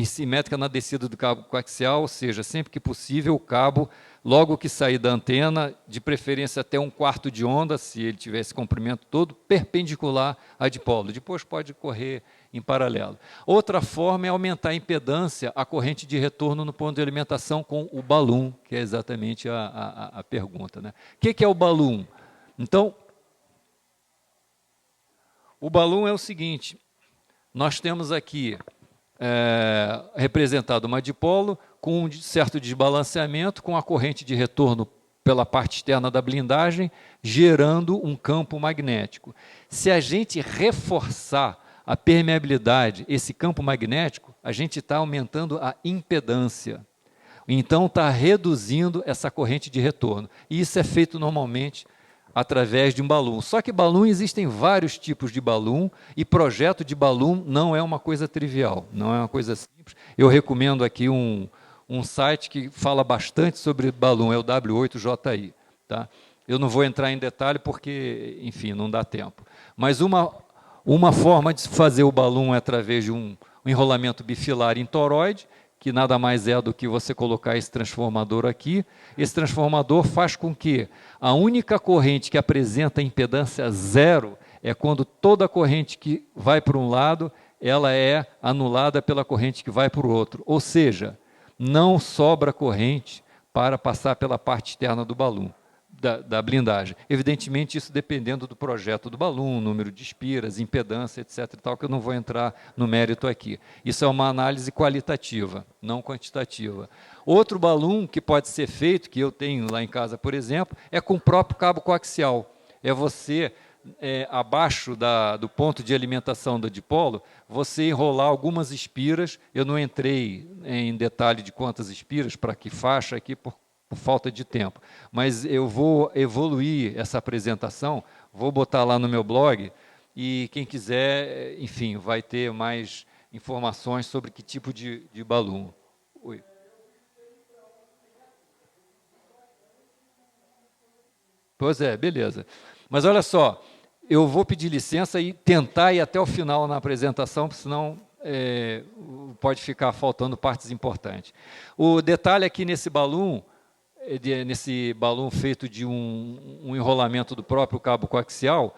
simétrica na descida do cabo coaxial, ou seja, sempre que possível o cabo, logo que sair da antena, de preferência até 1/4 de onda, se ele tiver esse comprimento todo, perpendicular à dipolo. Depois pode correr em paralelo. Outra forma é aumentar a impedância, a corrente de retorno no ponto de alimentação com o balloon, que é exatamente a pergunta, né? O que é o balloon? Então, o balloon é o seguinte, nós temos aqui representado uma dipolo com um certo desbalanceamento, com a corrente de retorno pela parte externa da blindagem, gerando um campo magnético. Se a gente reforçar a permeabilidade, esse campo magnético, a gente está aumentando a impedância. Então está reduzindo essa corrente de retorno. E isso é feito normalmente através de um balão. Só que balão, existem vários tipos de balão, e projeto de balão não é uma coisa trivial, não é uma coisa simples. Eu recomendo aqui um site que fala bastante sobre balão, é o W8JI. Tá? Eu não vou entrar em detalhe porque, enfim, não dá tempo. Mas uma forma de fazer o balão é através de um enrolamento bifilar em toroide, que nada mais é do que você colocar esse transformador aqui. Esse transformador faz com que a única corrente que apresenta impedância zero é quando toda a corrente que vai para um lado, ela é anulada pela corrente que vai para o outro. Ou seja, não sobra corrente para passar pela parte externa do balão. Da blindagem. Evidentemente, isso dependendo do projeto do balão, número de espiras, impedância, etc. e tal, que eu não vou entrar no mérito aqui. Isso é uma análise qualitativa, não quantitativa. Outro balão que pode ser feito, que eu tenho lá em casa, por exemplo, é com o próprio cabo coaxial. É você, abaixo do ponto de alimentação do dipolo, você enrolar algumas espiras. Eu não entrei em detalhe de quantas espiras, para que faixa aqui, por falta de tempo, mas eu vou evoluir essa apresentação, vou botar lá no meu blog, e quem quiser, enfim, vai ter mais informações sobre que tipo de balão. Oi. Pois é, beleza. Mas olha só, eu vou pedir licença e tentar ir até o final na apresentação, porque senão pode ficar faltando partes importantes. O detalhe aqui nesse balão feito de um enrolamento do próprio cabo coaxial,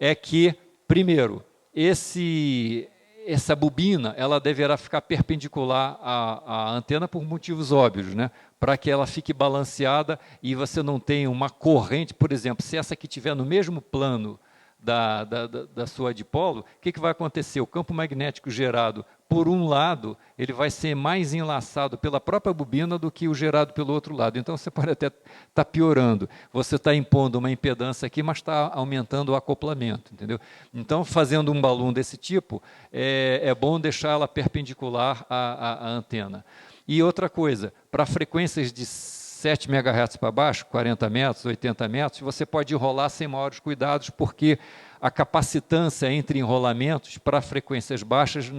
é que, primeiro, essa bobina ela deverá ficar perpendicular à antena por motivos óbvios, né? Para que ela fique balanceada e você não tenha uma corrente. Por exemplo, se essa aqui estiver no mesmo plano da sua dipolo, o que vai acontecer? O campo magnético gerado por um lado, ele vai ser mais enlaçado pela própria bobina do que o gerado pelo outro lado. Então, você pode até estar piorando. Você está impondo uma impedância aqui, mas está aumentando o acoplamento, entendeu? Então, fazendo um balão desse tipo, é bom deixar ela perpendicular à antena. E outra coisa, para frequências de 7 MHz para baixo, 40 metros, 80 metros, você pode enrolar sem maiores cuidados, porque a capacitância entre enrolamentos para frequências baixas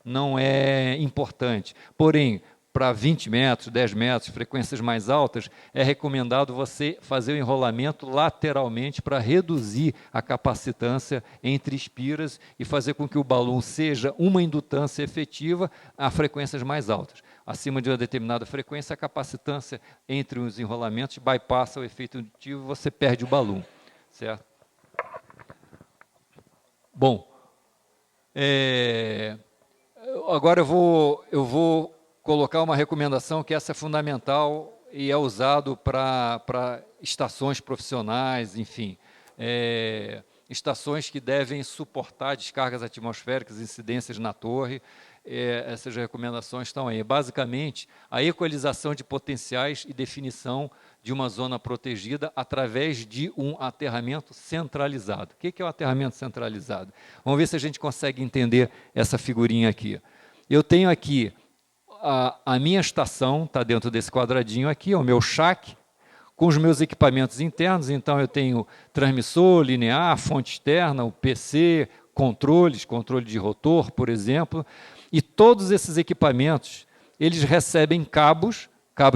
não é importante. Porém, para 20 metros, 10 metros, frequências mais altas, é recomendado você fazer o enrolamento lateralmente para reduzir a capacitância entre espiras e fazer com que o balão seja uma indutância efetiva a frequências mais altas. Acima de uma determinada frequência, a capacitância entre os enrolamentos bypassa o efeito indutivo e você perde o balão, certo? Bom, agora eu vou colocar uma recomendação que essa é fundamental e é usado para estações profissionais, enfim, estações que devem suportar descargas atmosféricas, incidências na torre. Essas recomendações estão aí. Basicamente, a equalização de potenciais e definição de uma zona protegida através de um aterramento centralizado. O que é o aterramento centralizado? Vamos ver se a gente consegue entender essa figurinha aqui. Eu tenho aqui a minha estação, está dentro desse quadradinho aqui, é o meu shack, com os meus equipamentos internos. Então, eu tenho transmissor linear, fonte externa, o PC, controle de rotor, por exemplo. E todos esses equipamentos, eles recebem cabos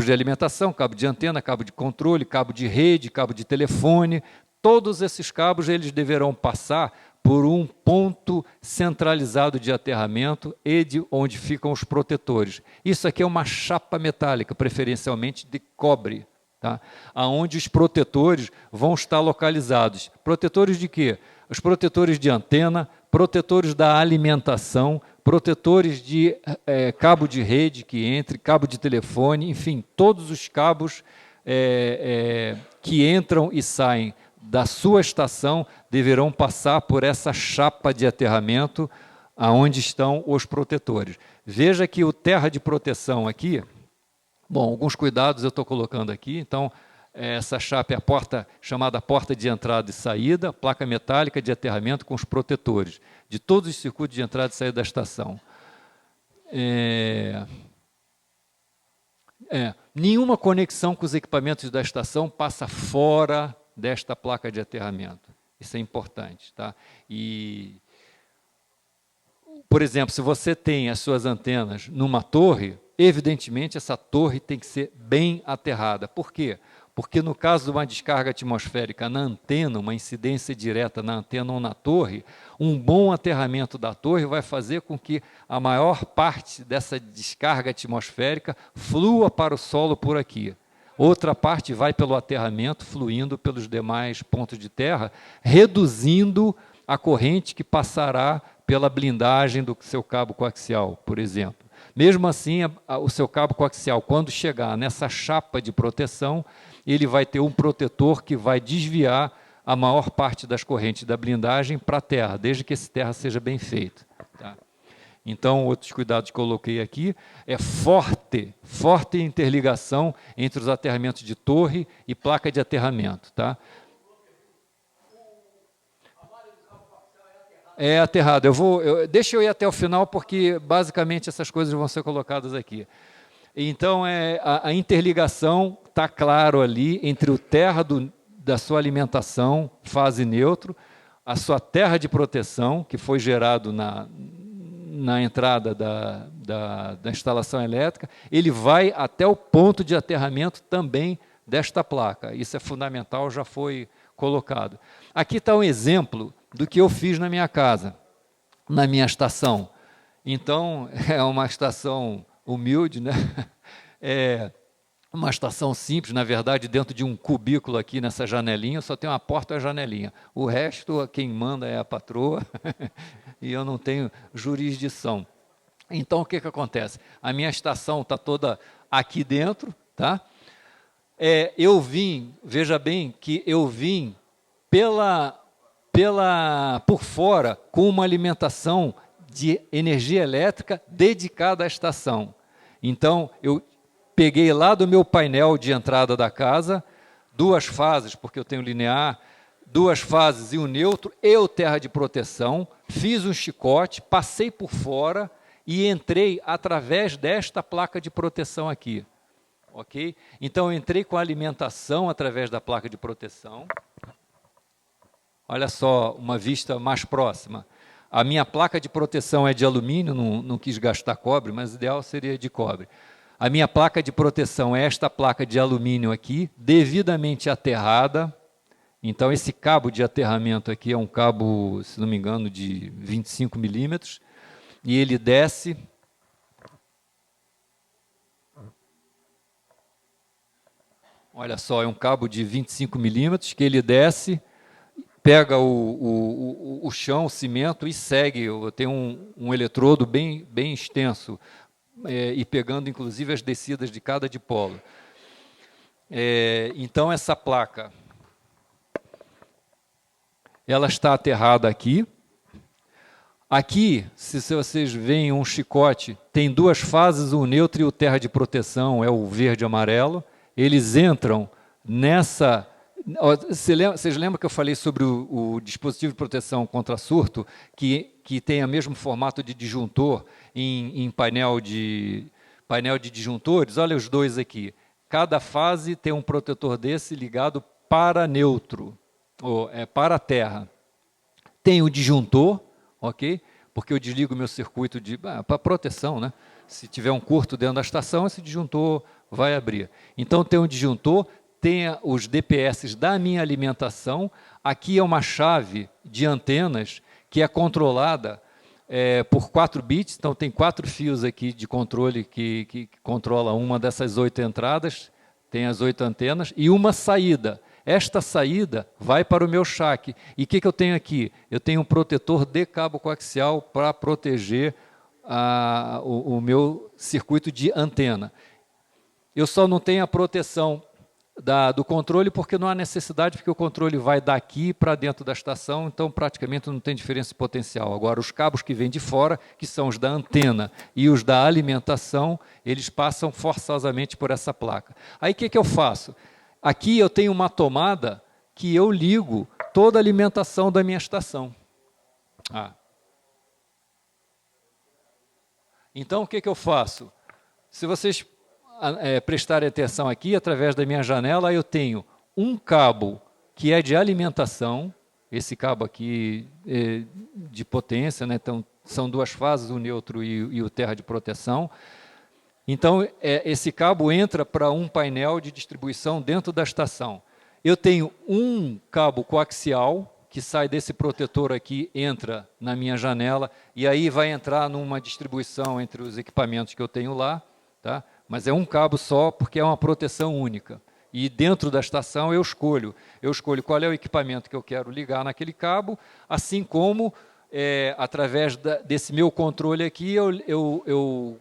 de alimentação, cabo de antena, cabo de controle, cabo de rede, cabo de telefone. Todos esses cabos eles deverão passar por um ponto centralizado de aterramento e onde ficam os protetores. Isso aqui é uma chapa metálica, preferencialmente de cobre, tá? Onde os protetores vão estar localizados. Protetores de quê? Os protetores de antena, protetores da alimentação, protetores de cabo de rede que entre, cabo de telefone, enfim, todos os cabos que entram e saem da sua estação deverão passar por essa chapa de aterramento aonde estão os protetores. Veja que o terra de proteção aqui, bom, alguns cuidados eu estou colocando aqui. Então, essa chapa é a porta, chamada porta de entrada e saída, placa metálica de aterramento com os protetores de todos os circuitos de entrada e saída da estação. Nenhuma conexão com os equipamentos da estação passa fora desta placa de aterramento. Isso é importante, tá? E, por exemplo, se você tem as suas antenas numa torre, evidentemente essa torre tem que ser bem aterrada. Por quê? Porque no caso de uma descarga atmosférica na antena, uma incidência direta na antena ou na torre, um bom aterramento da torre vai fazer com que a maior parte dessa descarga atmosférica flua para o solo por aqui. Outra parte vai pelo aterramento, fluindo pelos demais pontos de terra, reduzindo a corrente que passará pela blindagem do seu cabo coaxial, por exemplo. Mesmo assim, o seu cabo coaxial, quando chegar nessa chapa de proteção, ele vai ter um protetor que vai desviar a maior parte das correntes da blindagem para a terra, desde que esse terra seja bem feito. Tá? Então, outros cuidados que eu coloquei aqui é forte interligação entre os aterramentos de torre e placa de aterramento. Tá? É aterrado. Deixa eu ir até o final, porque basicamente essas coisas vão ser colocadas aqui. Então, a interligação está claro ali entre o terra da sua alimentação, fase neutro, a sua terra de proteção, que foi gerado na entrada da instalação elétrica, ele vai até o ponto de aterramento também desta placa. Isso é fundamental, já foi colocado. Aqui está um exemplo do que eu fiz na minha casa, na minha estação. Então, é uma estação humilde, né? É uma estação simples, na verdade, dentro de um cubículo aqui nessa janelinha, só tem uma porta e a janelinha. O resto, quem manda é a patroa, e eu não tenho jurisdição. Então, o que acontece? A minha estação está toda aqui dentro, tá? Veja bem que eu vim por fora com uma alimentação de energia elétrica dedicada à estação. Então, eu peguei lá do meu painel de entrada da casa, 2 fases, porque eu tenho linear, 2 fases e o neutro, e o terra de proteção, fiz um chicote, passei por fora e entrei através desta placa de proteção aqui. Ok? Então, eu entrei com a alimentação através da placa de proteção. Olha só, uma vista mais próxima. A minha placa de proteção é de alumínio, não quis gastar cobre, mas o ideal seria de cobre. A minha placa de proteção é esta placa de alumínio aqui, devidamente aterrada. Então, esse cabo de aterramento aqui é um cabo, se não me engano, de 25 milímetros, e ele desce. Olha só, é um cabo de 25 milímetros que ele desce, pega o chão, o cimento e segue. Eu tenho um eletrodo bem extenso, e pegando inclusive as descidas de cada dipolo. Então, essa placa, ela está aterrada aqui. Aqui, se vocês veem um chicote, tem 2 fases, o neutro e o terra de proteção, é o verde e amarelo. Eles entram nessa... Vocês lembram que eu falei sobre o dispositivo de proteção contra surto, que tem o mesmo formato de disjuntor em painel de disjuntores? Olha os 2 aqui. Cada fase tem um protetor desse ligado para neutro, ou para a terra. Tem o disjuntor, ok? Porque eu desligo o meu circuito para proteção, né? Se tiver um curto dentro da estação, esse disjuntor vai abrir. Então, tem um disjuntor, tem os DPS da minha alimentação. Aqui é uma chave de antenas que é controlada por 4 bits, então tem 4 fios aqui de controle que controla uma dessas 8 entradas, tem as 8 antenas, e uma saída. Esta saída vai para o meu chaque. E o que eu tenho aqui? Eu tenho um protetor de cabo coaxial para proteger o meu circuito de antena. Eu só não tenho a proteção do controle porque não há necessidade, porque o controle vai daqui para dentro da estação, então praticamente não tem diferença potencial. Agora, os cabos que vêm de fora, que são os da antena e os da alimentação, eles passam forçosamente por essa placa. Aí o que eu faço? Aqui eu tenho uma tomada que eu ligo toda a alimentação da minha estação. Então, o que eu faço? Se vocês prestarem atenção aqui, através da minha janela, eu tenho um cabo que é de alimentação, esse cabo aqui de potência, né? Então, são duas fases, o neutro e o terra de proteção. Então, esse cabo entra para um painel de distribuição dentro da estação. Eu tenho um cabo coaxial, que sai desse protetor aqui, entra na minha janela, e aí vai entrar numa distribuição entre os equipamentos que eu tenho lá, tá? Mas é um cabo só, porque é uma proteção única. E dentro da estação eu escolho qual é o equipamento que eu quero ligar naquele cabo, assim como, através desse meu controle aqui, eu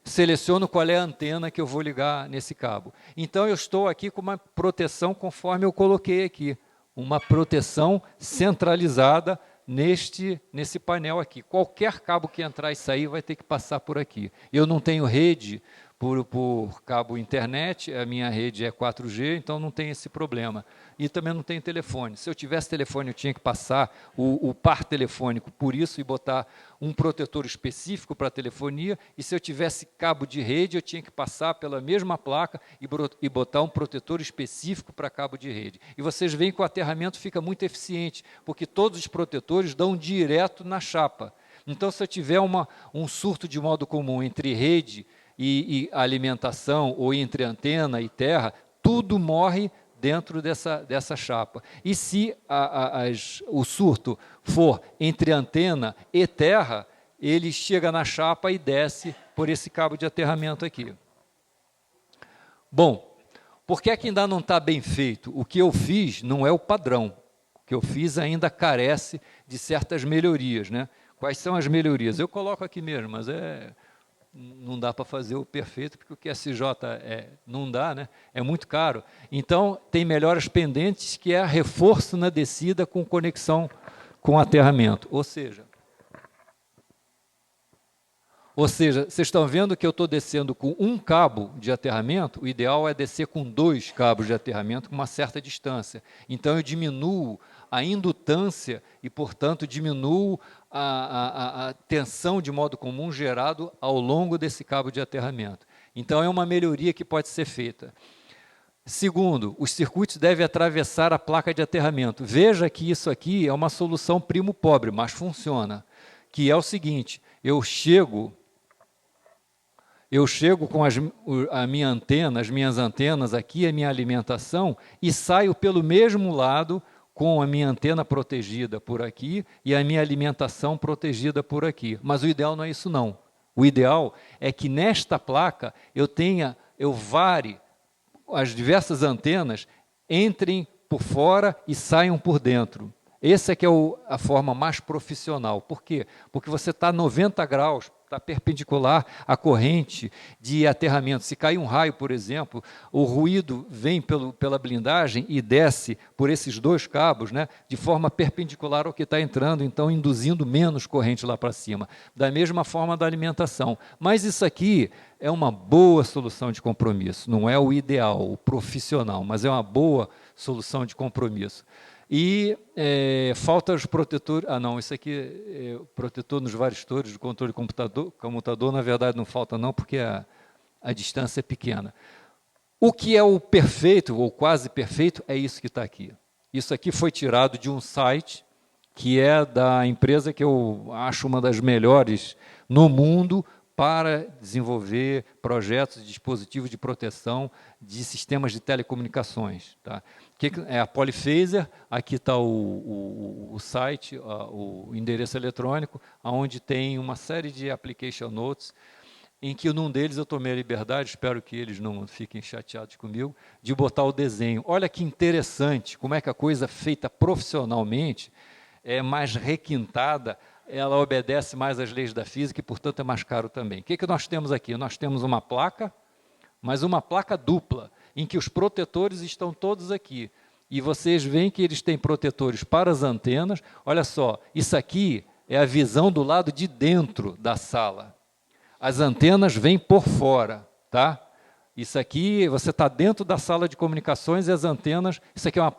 seleciono qual é a antena que eu vou ligar nesse cabo. Então, eu estou aqui com uma proteção conforme eu coloquei aqui, uma proteção centralizada nesse painel aqui. Qualquer cabo que entrar e sair vai ter que passar por aqui. Eu não tenho rede por cabo internet, a minha rede é 4G, então não tem esse problema. E também não tem telefone. Se eu tivesse telefone, eu tinha que passar o par telefônico por isso e botar um protetor específico para telefonia, e se eu tivesse cabo de rede, eu tinha que passar pela mesma placa e botar um protetor específico para cabo de rede. E vocês veem que o aterramento fica muito eficiente, porque todos os protetores dão direto na chapa. Então, se eu tiver um surto de modo comum entre rede e alimentação, ou entre antena e terra, tudo morre dentro dessa chapa. E se o surto for entre antena e terra, ele chega na chapa e desce por esse cabo de aterramento aqui. Bom, por que é que ainda não está bem feito? O que eu fiz não é o padrão. O que eu fiz ainda carece de certas melhorias, né? Quais são as melhorias? Eu coloco aqui mesmo, mas não dá para fazer o perfeito, porque o QSJ não dá, né? É muito caro. Então, tem melhoras pendentes, que é reforço na descida com conexão com aterramento. Ou seja, vocês estão vendo que eu estou descendo com um cabo de aterramento, o ideal é descer com 2 cabos de aterramento com uma certa distância. Então, eu diminuo a indutância e, portanto, diminuo a tensão de modo comum gerado ao longo desse cabo de aterramento. Então, é uma melhoria que pode ser feita. Segundo, os circuitos devem atravessar a placa de aterramento. Veja que isso aqui é uma solução primo pobre, mas funciona. Que é o seguinte, eu chego com a minha antena, as minhas antenas aqui, a minha alimentação, e saio pelo mesmo lado com a minha antena protegida por aqui e a minha alimentação protegida por aqui. Mas o ideal não é isso, não. O ideal é que nesta placa eu varie as diversas antenas, entrem por fora e saiam por dentro. Essa é que é a forma mais profissional. Por quê? Porque você está a 90 graus, está perpendicular à corrente de aterramento. Se cair um raio, por exemplo, o ruído vem pela blindagem e desce por esses 2 cabos, né, de forma perpendicular ao que está entrando, então induzindo menos corrente lá para cima. Da mesma forma da alimentação. Mas isso aqui é uma boa solução de compromisso. Não é o ideal, o profissional, mas é uma boa solução de compromisso. E falta os protetores, isso aqui protetor nos varistores do controle comutador, na verdade não falta não, porque a distância é pequena. O que é o perfeito, ou quase perfeito, é isso que está aqui. Isso aqui foi tirado de um site, que é da empresa que eu acho uma das melhores no mundo, para desenvolver projetos de dispositivos de proteção de sistemas de telecomunicações. Tá? Que é a Polyphaser, aqui está o site, o endereço eletrônico, onde tem uma série de application notes, em que num deles eu tomei a liberdade, espero que eles não fiquem chateados comigo, de botar o desenho. Olha que interessante, como é que a coisa feita profissionalmente é mais requintada, ela obedece mais às leis da física e, portanto, é mais caro também. O que nós temos aqui? Nós temos uma placa, mas uma placa dupla, em que os protetores estão todos aqui. E vocês veem que eles têm protetores para as antenas. Olha só, isso aqui é a visão do lado de dentro da sala. As antenas vêm por fora, tá? Isso aqui, você está dentro da sala de comunicações e as antenas, isso aqui é uma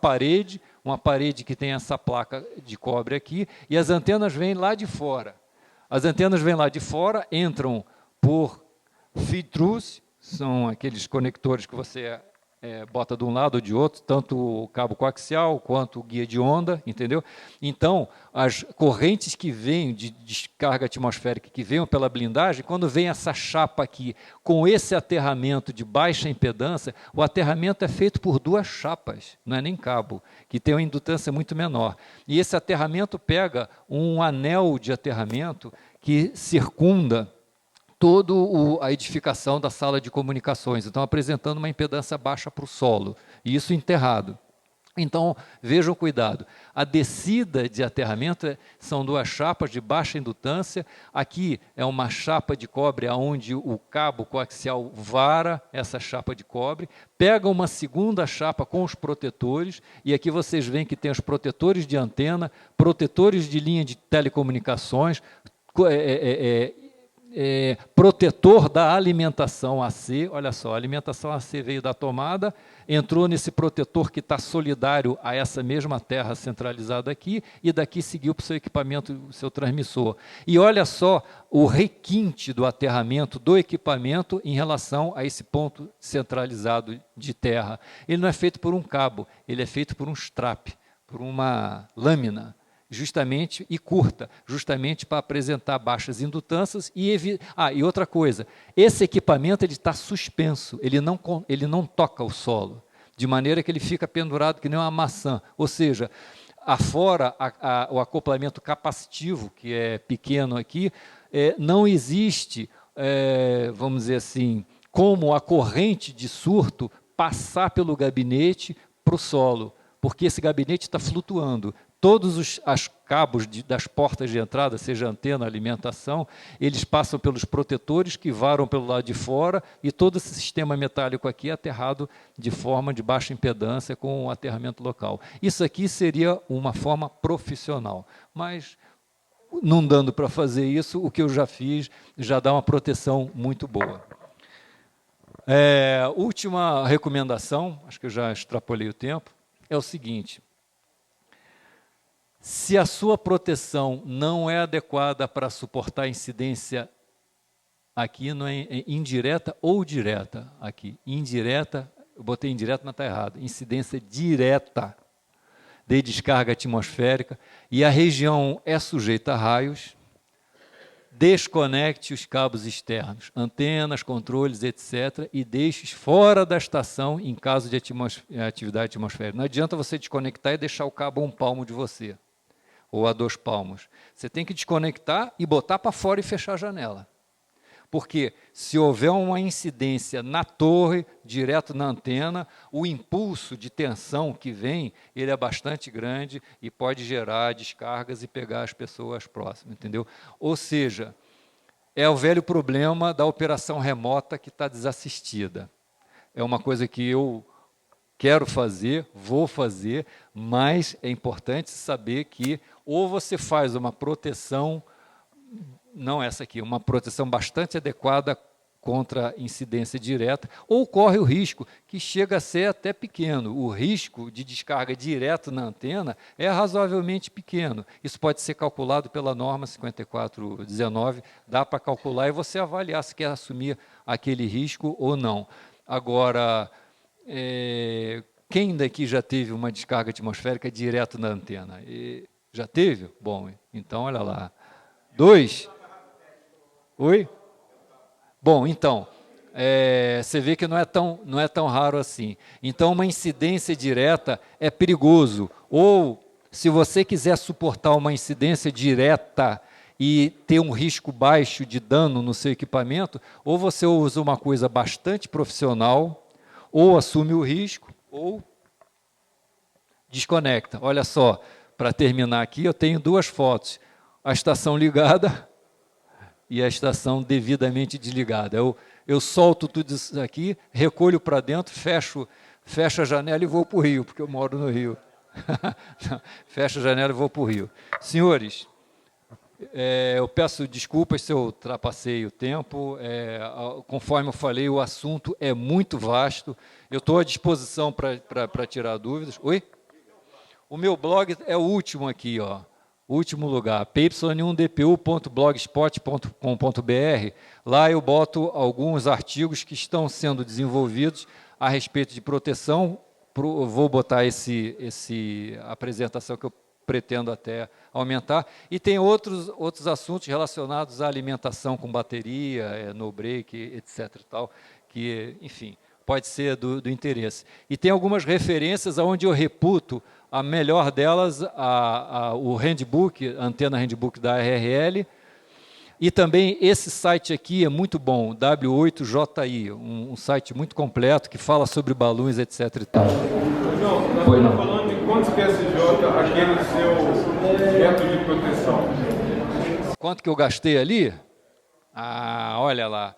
parede que tem essa placa de cobre aqui, e as antenas vêm lá de fora. As antenas vêm lá de fora, entram por feed-throughs, são aqueles conectores que você bota de um lado ou de outro, tanto o cabo coaxial quanto o guia de onda, entendeu? Então, as correntes que vêm de descarga atmosférica, que venham pela blindagem, quando vem essa chapa aqui, com esse aterramento de baixa impedância, o aterramento é feito por duas chapas, não é nem cabo, que tem uma indutância muito menor. E esse aterramento pega um anel de aterramento que circunda toda a edificação da sala de comunicações, então apresentando uma impedância baixa para o solo, e isso enterrado. Então, vejam cuidado, a descida de aterramento são duas chapas de baixa indutância, aqui é uma chapa de cobre onde o cabo coaxial vara essa chapa de cobre, pega uma segunda chapa com os protetores, e aqui vocês veem que tem os protetores de antena, protetores de linha de telecomunicações, protetor da alimentação AC, olha só, a alimentação AC veio da tomada, entrou nesse protetor que está solidário a essa mesma terra centralizada aqui, e daqui seguiu para o seu equipamento, o seu transmissor. E olha só o requinte do aterramento do equipamento em relação a esse ponto centralizado de terra. Ele não é feito por um cabo, ele é feito por um strap, por uma lâmina, justamente, e curta, justamente para apresentar baixas indutâncias e outra coisa, esse equipamento está suspenso, ele não toca o solo, de maneira que ele fica pendurado que nem uma maçã, ou seja, afora o acoplamento capacitivo, que é pequeno aqui, não existe, vamos dizer assim, como a corrente de surto passar pelo gabinete para o solo, porque esse gabinete está flutuando. Todos os cabos das portas de entrada, seja antena, alimentação, eles passam pelos protetores que varam pelo lado de fora, e todo esse sistema metálico aqui é aterrado de forma de baixa impedância com um aterramento local. Isso aqui seria uma forma profissional, mas não dando para fazer isso, o que eu já fiz já dá uma proteção muito boa. Última recomendação, acho que eu já extrapolei o tempo, é o seguinte: se a sua proteção não é adequada para suportar incidência, aqui não é indireta ou direta, aqui, indireta, eu botei indireta, mas está errado, incidência direta de descarga atmosférica, e a região é sujeita a raios, desconecte os cabos externos, antenas, controles, etc., e deixe fora da estação em caso de atividade atmosférica. Não adianta você desconectar e deixar o cabo a 1 palmo de você, ou a 2 palmos. Você tem que desconectar e botar para fora e fechar a janela. Porque se houver uma incidência na torre, direto na antena, o impulso de tensão que vem, ele é bastante grande e pode gerar descargas e pegar as pessoas próximas, entendeu? Ou seja, é o velho problema da operação remota que está desassistida. É uma coisa que eu quero fazer, vou fazer, mas é importante saber que ou você faz uma proteção, não essa aqui, uma proteção bastante adequada contra incidência direta, ou corre o risco, que chega a ser até pequeno. O risco de descarga direto na antena é razoavelmente pequeno. Isso pode ser calculado pela norma 5419, dá para calcular e você avaliar se quer assumir aquele risco ou não. Agora, quem daqui já teve uma descarga atmosférica direto na antena? Já teve? Bom, então, olha lá. 2? Oi? Bom, então, você vê que não é tão raro assim. Então, uma incidência direta é perigoso. Ou, se você quiser suportar uma incidência direta e ter um risco baixo de dano no seu equipamento, ou você usa uma coisa bastante profissional, ou assume o risco, ou desconecta. Olha só, para terminar aqui, eu tenho 2 fotos. A estação ligada e a estação devidamente desligada. Eu solto tudo isso aqui, recolho para dentro, fecho a janela e vou para o Rio, porque eu moro no Rio. Fecho a janela e vou para o Rio. Senhores, eu peço desculpas se eu ultrapassei o tempo, conforme eu falei, o assunto é muito vasto, eu estou à disposição para tirar dúvidas. Oi? O meu blog é o último aqui, ó. Último lugar, py1dpu.blogspot.com.br. Lá eu boto alguns artigos que estão sendo desenvolvidos a respeito de proteção. Vou botar essa apresentação que eu pretendo até aumentar. E tem outros assuntos relacionados à alimentação com bateria, no break, etc. E tal, que, enfim, pode ser do interesse. E tem algumas referências onde eu reputo a melhor delas, o handbook, a antena handbook da ARRL, e também esse site aqui é muito bom, W8JI, um site muito completo que fala sobre balões, etc. E tal. Não, nós estamos falando de quantos QSJ aquele seu método de proteção. Quanto que eu gastei ali? Olha lá.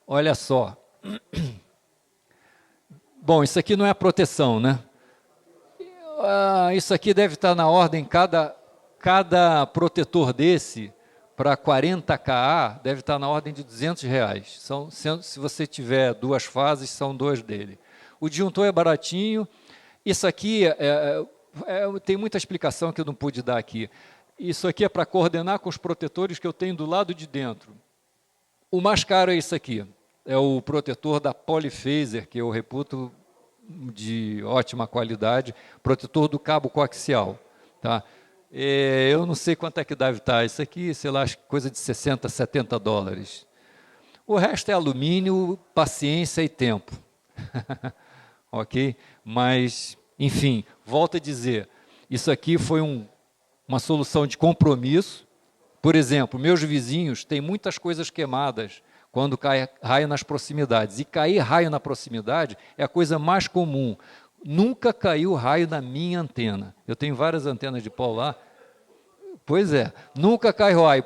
Olha só. Bom, isso aqui não é proteção, né? Isso aqui deve estar na ordem, cada protetor desse, para 40 kA, deve estar na ordem de R$200. Se você tiver 2 fases, são 2 dele. O disjuntor é baratinho. Isso aqui, tem muita explicação que eu não pude dar aqui. Isso aqui é para coordenar com os protetores que eu tenho do lado de dentro. O mais caro é isso aqui. É o protetor da Polyphaser, que eu reputo de ótima qualidade, protetor do cabo coaxial. Tá? Eu não sei quanto é que deve estar. Isso aqui, sei lá, acho que coisa de $60, $70. O resto é alumínio, paciência e tempo. Ok? Mas, enfim, volto a dizer, isso aqui foi uma solução de compromisso. Por exemplo, meus vizinhos têm muitas coisas queimadas quando cai raio nas proximidades. E cair raio na proximidade é a coisa mais comum. Nunca caiu raio na minha antena. Eu tenho várias antenas de pau lá. Pois é, nunca cai raio.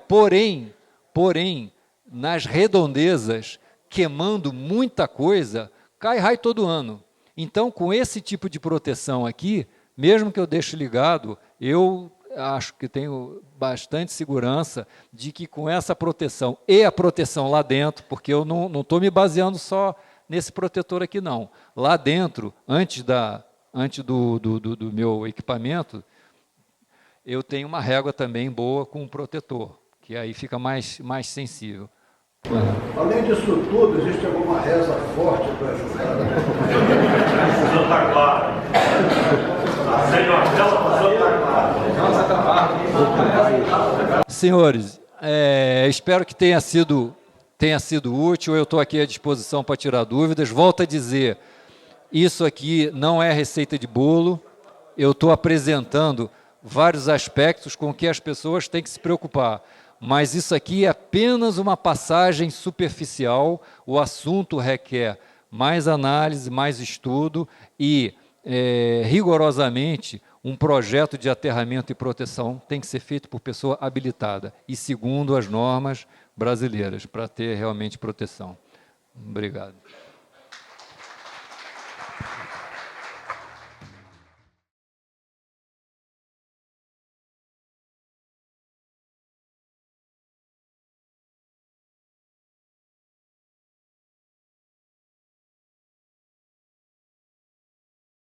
Porém, nas redondezas, queimando muita coisa, cai raio todo ano. Então, com esse tipo de proteção aqui, mesmo que eu deixe ligado, eu acho que tenho bastante segurança de que com essa proteção e a proteção lá dentro, porque eu não estou me baseando só nesse protetor aqui não. Lá dentro, antes do meu equipamento, eu tenho uma régua também boa com um protetor, que aí fica mais sensível. Além disso tudo, existe alguma reza forte para ajudar? Santa Clara. Senhores, espero que tenha sido útil. Eu estou aqui à disposição para tirar dúvidas. Volto a dizer, isso aqui não é receita de bolo. Eu estou apresentando vários aspectos com que as pessoas têm que se preocupar. Mas isso aqui é apenas uma passagem superficial. O assunto requer mais análise, mais estudo e, rigorosamente, um projeto de aterramento e proteção tem que ser feito por pessoa habilitada e segundo as normas brasileiras, para ter realmente proteção. Obrigado.